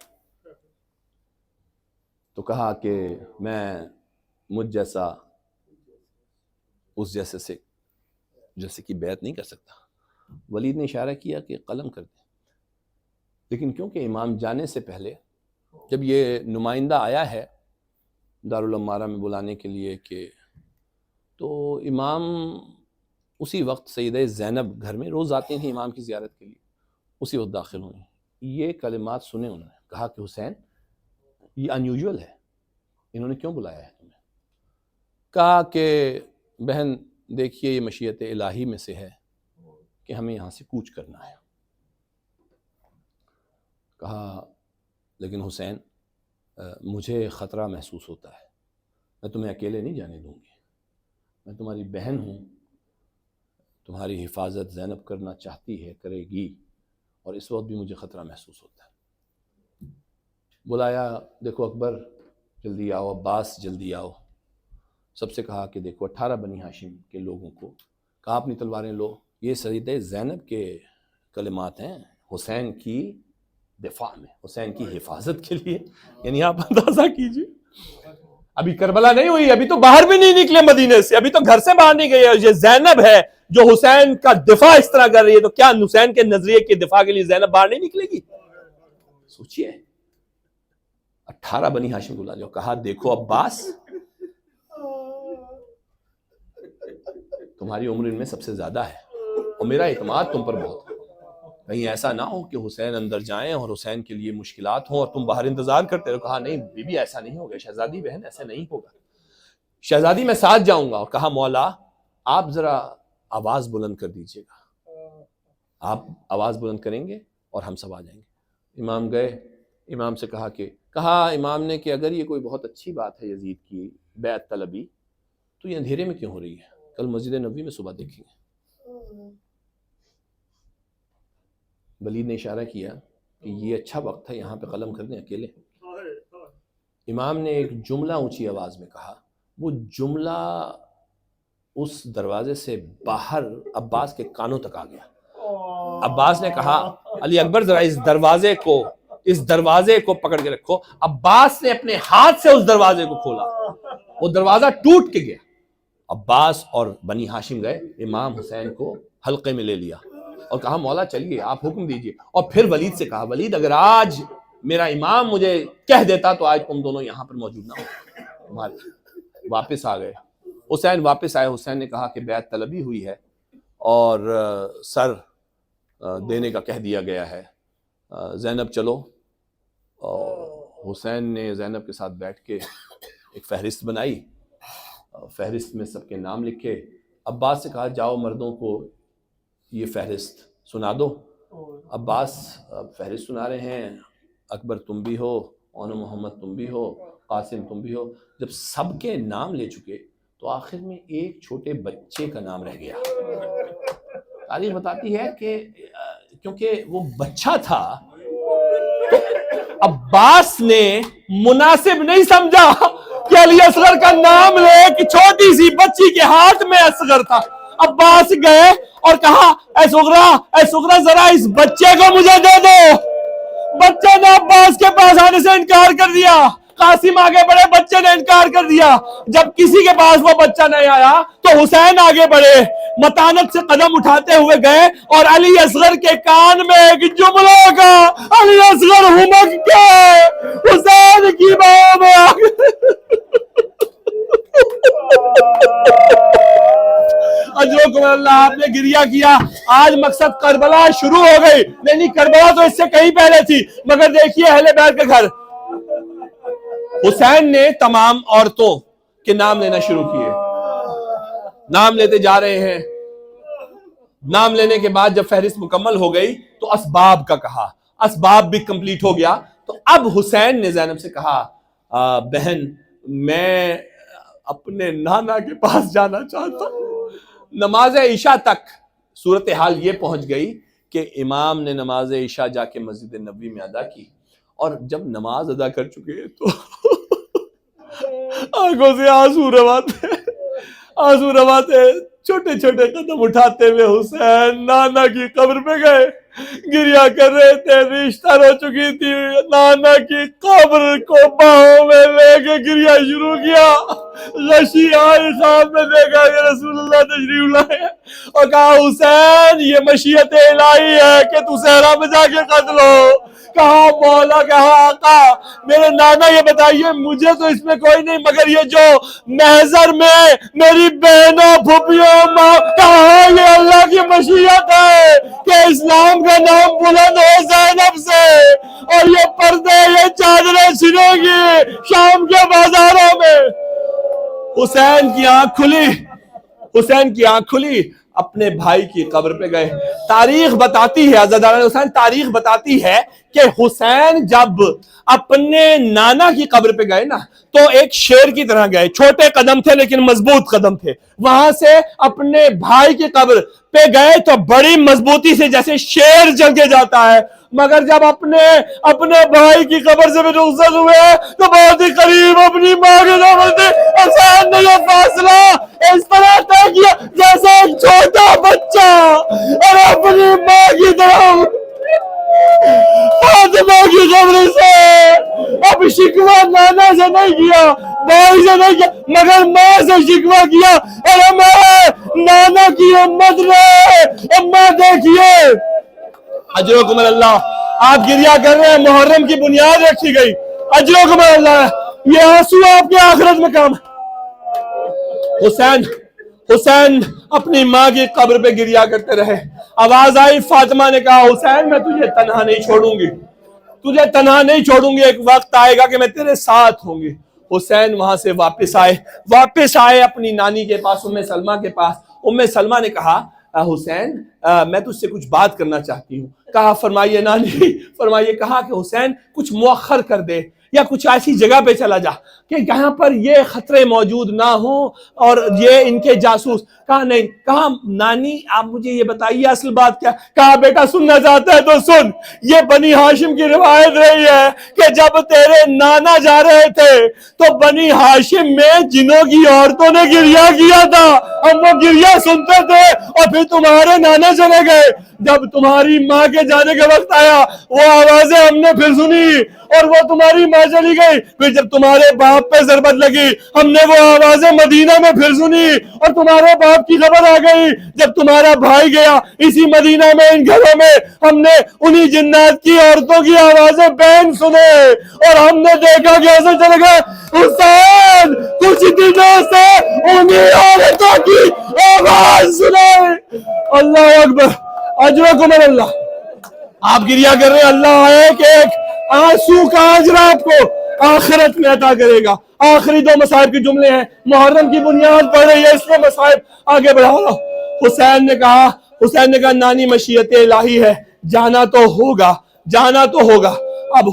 [SPEAKER 1] تو کہا کہ میں مجھ جیسا اس جیسے کی بیعت نہیں کر سکتا. ولید نے اشارہ کیا کہ قلم کر دیں، لیکن کیونکہ امام جانے سے پہلے جب یہ نمائندہ آیا ہے دارالامارہ میں بلانے کے لیے کہ تو امام اسی وقت سیدہ زینب گھر میں روز آتے ہیں امام کی زیارت کے لیے، اسی وقت داخل ہوئے. یہ کلمات سنے انہوں نے، کہا کہ حسین یہ انیوژول ہے، انہوں نے کیوں بلایا ہے تمہیں؟ کہا کہ بہن دیکھیے یہ مشیت الہی میں سے ہے کہ ہمیں یہاں سے کوچ کرنا ہے. کہا لیکن حسین مجھے خطرہ محسوس ہوتا ہے، میں تمہیں اکیلے نہیں جانے دوں گی، میں تمہاری بہن ہوں، تمہاری حفاظت زینب کرنا چاہتی ہے، کرے گی، اور اس وقت بھی مجھے خطرہ محسوس ہوتا ہے. بلایا، دیکھو اکبر جلدی آؤ، عباس جلدی آؤ. سب سے کہا کہ دیکھو 18 بنی ہاشم کے لوگوں کو کہا اپنی تلواریں لو. یہ سیدہ زینب کے کلمات ہیں حسین کی دفاع میں، حسین کی حفاظت کے لیے. یعنی آپ اندازہ کیجئے ابھی کربلا نہیں ہوئی، ابھی تو باہر بھی نہیں نکلے مدینے سے، ابھی تو گھر سے باہر نہیں گئے. یہ زینب ہے جو حسین کا دفاع اس طرح کر رہی ہے، تو کیا حسین کے نظریے کے دفاع کے لیے زینب باہر نہیں نکلے گی؟ سوچئے 18 بنی ہاشم کو بلا جو کہا دیکھو عباس تمہاری عمر ان میں سب سے زیادہ ہے اور میرا اعتماد تم پر بہت ہے، کہیں ایسا نہ ہو کہ حسین اندر جائیں اور حسین کے لیے مشکلات ہوں اور تم باہر انتظار کرتے رہو. کہا نہیں بی بی ایسا نہیں ہوگا، شہزادی بہن ایسا نہیں ہوگا، شہزادی میں ساتھ جاؤں گا. اور کہا مولا آپ ذرا آواز بلند کر دیجئے گا، آپ آواز بلند کریں گے اور ہم سب آ جائیں گے. امام گئے، امام سے کہا امام نے کہ اگر یہ کوئی بہت اچھی بات ہے یزید کی بیعت طلبی تو یہ اندھیرے میں کیوں ہو رہی ہے؟ کل مسجد نبوی میں صبح دیکھیں گے. ولید نے اشارہ کیا کہ یہ اچھا وقت ہے یہاں پہ قلم کر دیں اکیلے. امام نے ایک جملہ اونچی آواز میں کہا، وہ جملہ اس دروازے سے باہر عباس کے کانوں تک آ گیا. عباس نے کہا علی اکبر ذرا اس دروازے کو پکڑ کے رکھو. عباس نے اپنے ہاتھ سے اس دروازے کو کھولا، وہ دروازہ ٹوٹ کے گیا. عباس اور بنی ہاشم گئے، امام حسین کو حلقے میں لے لیا اور کہا مولا چلیے آپ حکم دیجئے. اور پھر ولید سے کہا ولید اگر آج میرا امام مجھے کہہ دیتا تو آج تم دونوں یہاں پر موجود نہ ہو. واپس آ گئے، حسین واپس آئے. حسین نے کہا کہ بیعت طلبی ہوئی ہے اور سر دینے کا کہہ دیا گیا ہے، زینب چلو. حسین نے زینب کے ساتھ بیٹھ کے ایک فہرست بنائی، فہرست میں سب کے نام لکھے. عباس سے کہا جاؤ مردوں کو یہ فہرست سنا دو. عباس فہرست سنا رہے ہیں، اکبر تم بھی ہو، اون محمد تم بھی ہو، قاسم تم بھی ہو. جب سب کے نام لے چکے تو آخر میں ایک چھوٹے بچے کا نام رہ گیا. تاریخ بتاتی ہے کہ کیونکہ وہ بچہ تھا تو عباس نے مناسب نہیں سمجھا کہ علی اصغر کا نام لے کہ چھوٹی سی بچی کے ہاتھ میں اصغر تھا. عباس گئے اور کہا اے صغرا ذرا اس بچے کو مجھے دے دو. بچے نے عباس کے پاس آنے سے انکار کر دیا. قاسم آگے بڑھے، بچے نے انکار کر دیا. جب کسی کے پاس وہ بچہ نہیں آیا تو حسین آگے بڑھے، متانت سے قدم اٹھاتے ہوئے گئے اور علی اصغر کے کان میں ایک جملہ کا، علی اصغر ہمک کے حسین کی باہوں میں آگے. اجرکم اللہ، آپ نے گریہ کیا. آج مقصد کربلا شروع ہو گئی. نہیں کربلا تو اس سے کہیں پہلے تھی، مگر دیکھیے اہل بیت کے گھر. حسین نے تمام عورتوں کے نام لینا شروع کیے، نام لیتے جا رہے ہیں. نام لینے کے بعد جب فہرست مکمل ہو گئی تو اسباب کا کہا، اسباب بھی کمپلیٹ ہو گیا. تو اب حسین نے زینب سے کہا بہن میں اپنے نانا کے پاس جانا چاہتا ہوں. نماز عشاء تک صورتحال یہ پہنچ گئی کہ امام نے نماز عشاء جا کے مسجد نبوی میں ادا کی، اور جب نماز ادا کر چکے تو آنکھوں سے آنسو روا تھے. چھوٹے چھوٹے قدم اٹھاتے ہوئے حسین نانا کی قبر پہ گئے، گریہ کر رہے تھے. رشتہ رو چکی تھی، نانا کی قبر کو باہوں میں لے کے گریہ شروع کیا. غشی آئی، خواب میں دیکھا کہ رسول اللہ تشریف لائے اور کہا حسین یہ مشیت الہی ہے کہ تو صحرا میں جا کے قتل ہو. کہا مولا، کہا آقا میرے نانا یہ بتائیے مجھے تو اس میں کوئی نہیں، مگر یہ جو محضر میں میری بہنوں پھوپھیوں ماں، کہا یہ اللہ کی مشیت ہے کہ اسلام کا نام بلند ہو زینب سے، اور یہ پردے یہ چادریں چھنیں گی شام کے بازاروں میں. حسین کی آنکھ کھلی، اپنے بھائی کی قبر پہ گئے. تاریخ بتاتی ہے، عزیزان حسین، تاریخ بتاتی ہے کہ حسین جب اپنے نانا کی قبر پہ گئے نا تو ایک شیر کی طرح گئے. چھوٹے قدم تھے لیکن مضبوط قدم تھے. وہاں سے اپنے بھائی کی قبر پہ گئے تو بڑی مضبوطی سے جیسے شیر چل کے جاتا ہے، مگر جب اپنے بھائی کی قبر سے بھی رخصت ہوئے تو بہت ہی قریب اپنی ماں کے قبر سے حسین نے یہ فاصلہ اس طرح طے کیا جیسے ایک چھوٹا بچہ اور اپنی ماں کی طرف فاطمہ کی قبر سے. اب شکوہ نانا سے نہیں کیا، بھائی سے نہیں کیا، مگر ماں سے شکوہ کیا. اور میں نانا کی امت نے اماں دیکھیے. اجرکم اللہ، آپ گریہ کر رہے ہیں، محرم کی بنیاد رکھی گئی. اجرکم اللہ، یہ آنسو آپ کے آخرت میں کام. حسین اپنی ماں کی قبر پہ گریہ کرتے رہے. آواز آئی، فاطمہ نے کہا حسین میں تجھے تنہا نہیں چھوڑوں گی، ایک وقت آئے گا کہ میں تیرے ساتھ ہوں گی. حسین وہاں سے واپس آئے اپنی نانی کے پاس، ام سلمہ کے پاس. ام سلمہ نے کہا حسین میں تجھ سے کچھ بات کرنا چاہتی ہوں. کہا فرمائیے نانی، فرمائیے. کہا کہ حسین کچھ مؤخر کر دے یا کچھ ایسی جگہ پہ چلا جا کہ یہاں پر یہ خطرے موجود نہ ہوں اور یہ ان کے جاسوس. کہا نہیں. کہا نانی آپ مجھے یہ بتائیے اصل بات کیا. کہا بیٹا سننا چاہتا ہے تو سن. یہ بنی ہاشم کی روایت رہی ہے کہ جب تیرے نانا جا رہے تھے تو بنی ہاشم میں جنوں کی عورتوں نے گریہ کیا تھا، ہم وہ گریہ سنتے تھے اور پھر تمہارے نانا چلے گئے. جب تمہاری ماں کے جانے کا وقت آیا وہ آوازیں ہم نے پھر سنی
[SPEAKER 2] اور وہ تمہاری ماں چلی گئی. پھر جب تمہارے باپ پہ ضربت لگی ہم نے وہ آوازیں مدینہ میں پھر سنی اور تمہارے باپ کی خبر آ گئی. جب تمہارا بھائی گیا اسی مدینہ میں ان گھروں میں ہم نے انہی جنات کی عورتوں کی آوازیں بین سنے اور ہم نے دیکھا کہ ایسے چلے گئے حسین کچھ دنوں سے انہی عورتوں کی آواز سنے. اللہ اکبر. اجرکم اللہ. آپ گریا کر رہے ہیں, اللہ ایک ایک آنسو کا اجر آپ کو آخرت میں عطا کرے گا. آخری دو مصائب کے جملے ہیں, محرم کی بنیاد پڑ رہی ہے اس لیے مصائب آگے بڑھا رہا ہوں. حسین نے کہا نانی مشیت الہی ہے, جانا تو ہوگا, جانا تو ہوگا. اب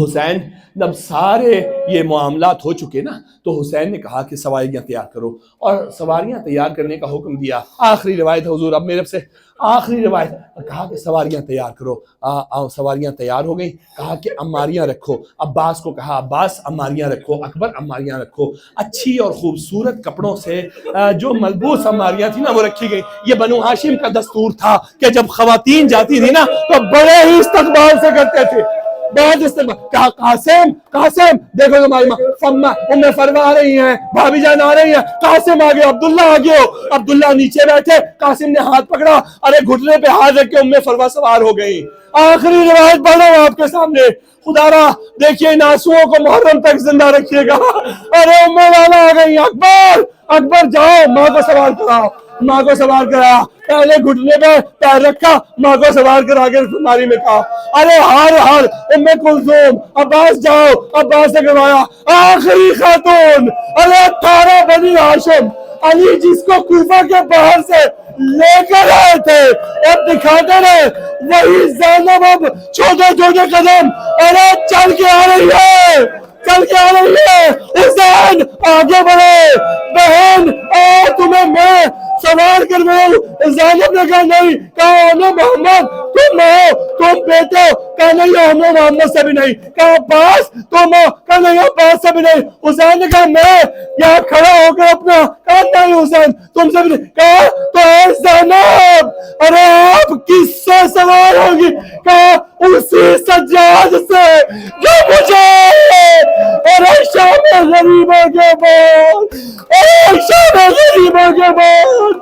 [SPEAKER 2] حسین جب سارے یہ معاملات ہو چکے نا تو حسین نے کہا کہ سواریاں تیار کرو, اور سواریاں تیار کرنے کا حکم دیا. آخری روایت حضور اب میرے سے آخری روایت, کہا کہ سواریاں تیار کرو. سواریاں تیار ہو گئی. کہا کہ اماریاں رکھو. عباس کو کہا عباس اماریاں رکھو, اکبر اماریاں رکھو. اچھی اور خوبصورت کپڑوں سے جو ملبوس اماریاں تھی نا وہ رکھی گئی. یہ بنو ہاشم کا دستور تھا کہ جب خواتین جاتی تھی نا تو بڑے ہی استقبال سے کرتے تھے. بہت استعمال. کہا قاسم دیکھو تمہاری ماں ام فروا آ رہی ہیں, بھابی جان آ رہی ہیں. قاسم آ گئے, عبداللہ آ گئے. عبداللہ نیچے بیٹھے, قاسم نے ہاتھ پکڑا, ارے گھٹنے پہ ہاتھ رکھ کے ام فروا سوار ہو گئی. آخری روایت پڑھ رہا ہوں آپ کے سامنے. خدا را دیکھیے ان آنسوؤں کو محرم تک زندہ رکھیے گا. ارے ام لالا آ گئی. اکبر جاؤ ماں کو سوار کراؤ. ماں کو سوار کرا, پہلے گھٹنے پہ پیر رکھا, ماں کو سوار کرا کے الماری میں کہا ارے ہار ام کلثوم. عباس جاؤ, عباس نے کروایا. آخری خاتون, ارے 18 بنی ہاشم, علی جس کو کوفہ کے باہر سے لے کر آئے تھے اور دکھاتے رہے, وہی زینب اب چھوٹے چھوٹے قدم ارے چل کے آ رہی ہے, چل کے آ رہی ہے. حسین آگے بڑھے, بہن اور تمہیں میں سوار کر رہا ہوں. زینب نے کہا نہیں. کہا محمد تم ہو, تم بیٹے ہو. کہا نہیں ہم محمد سے بھی نہیں. کہا عباس تم ہو. کہا نہیں عباس سے بھی نہیں. حسین نے کہا میں یہاں کھڑا ہو کر اپنا. کہا نہیں حسین تم سے بھی نہیں. کہا تو اے زینب ارے آپ کس سے سوار ہوگی. کہا اسی سجاد سے جو مجھے ارے شام غریبوں کے بعد, ارے شام غریبوں کے بعد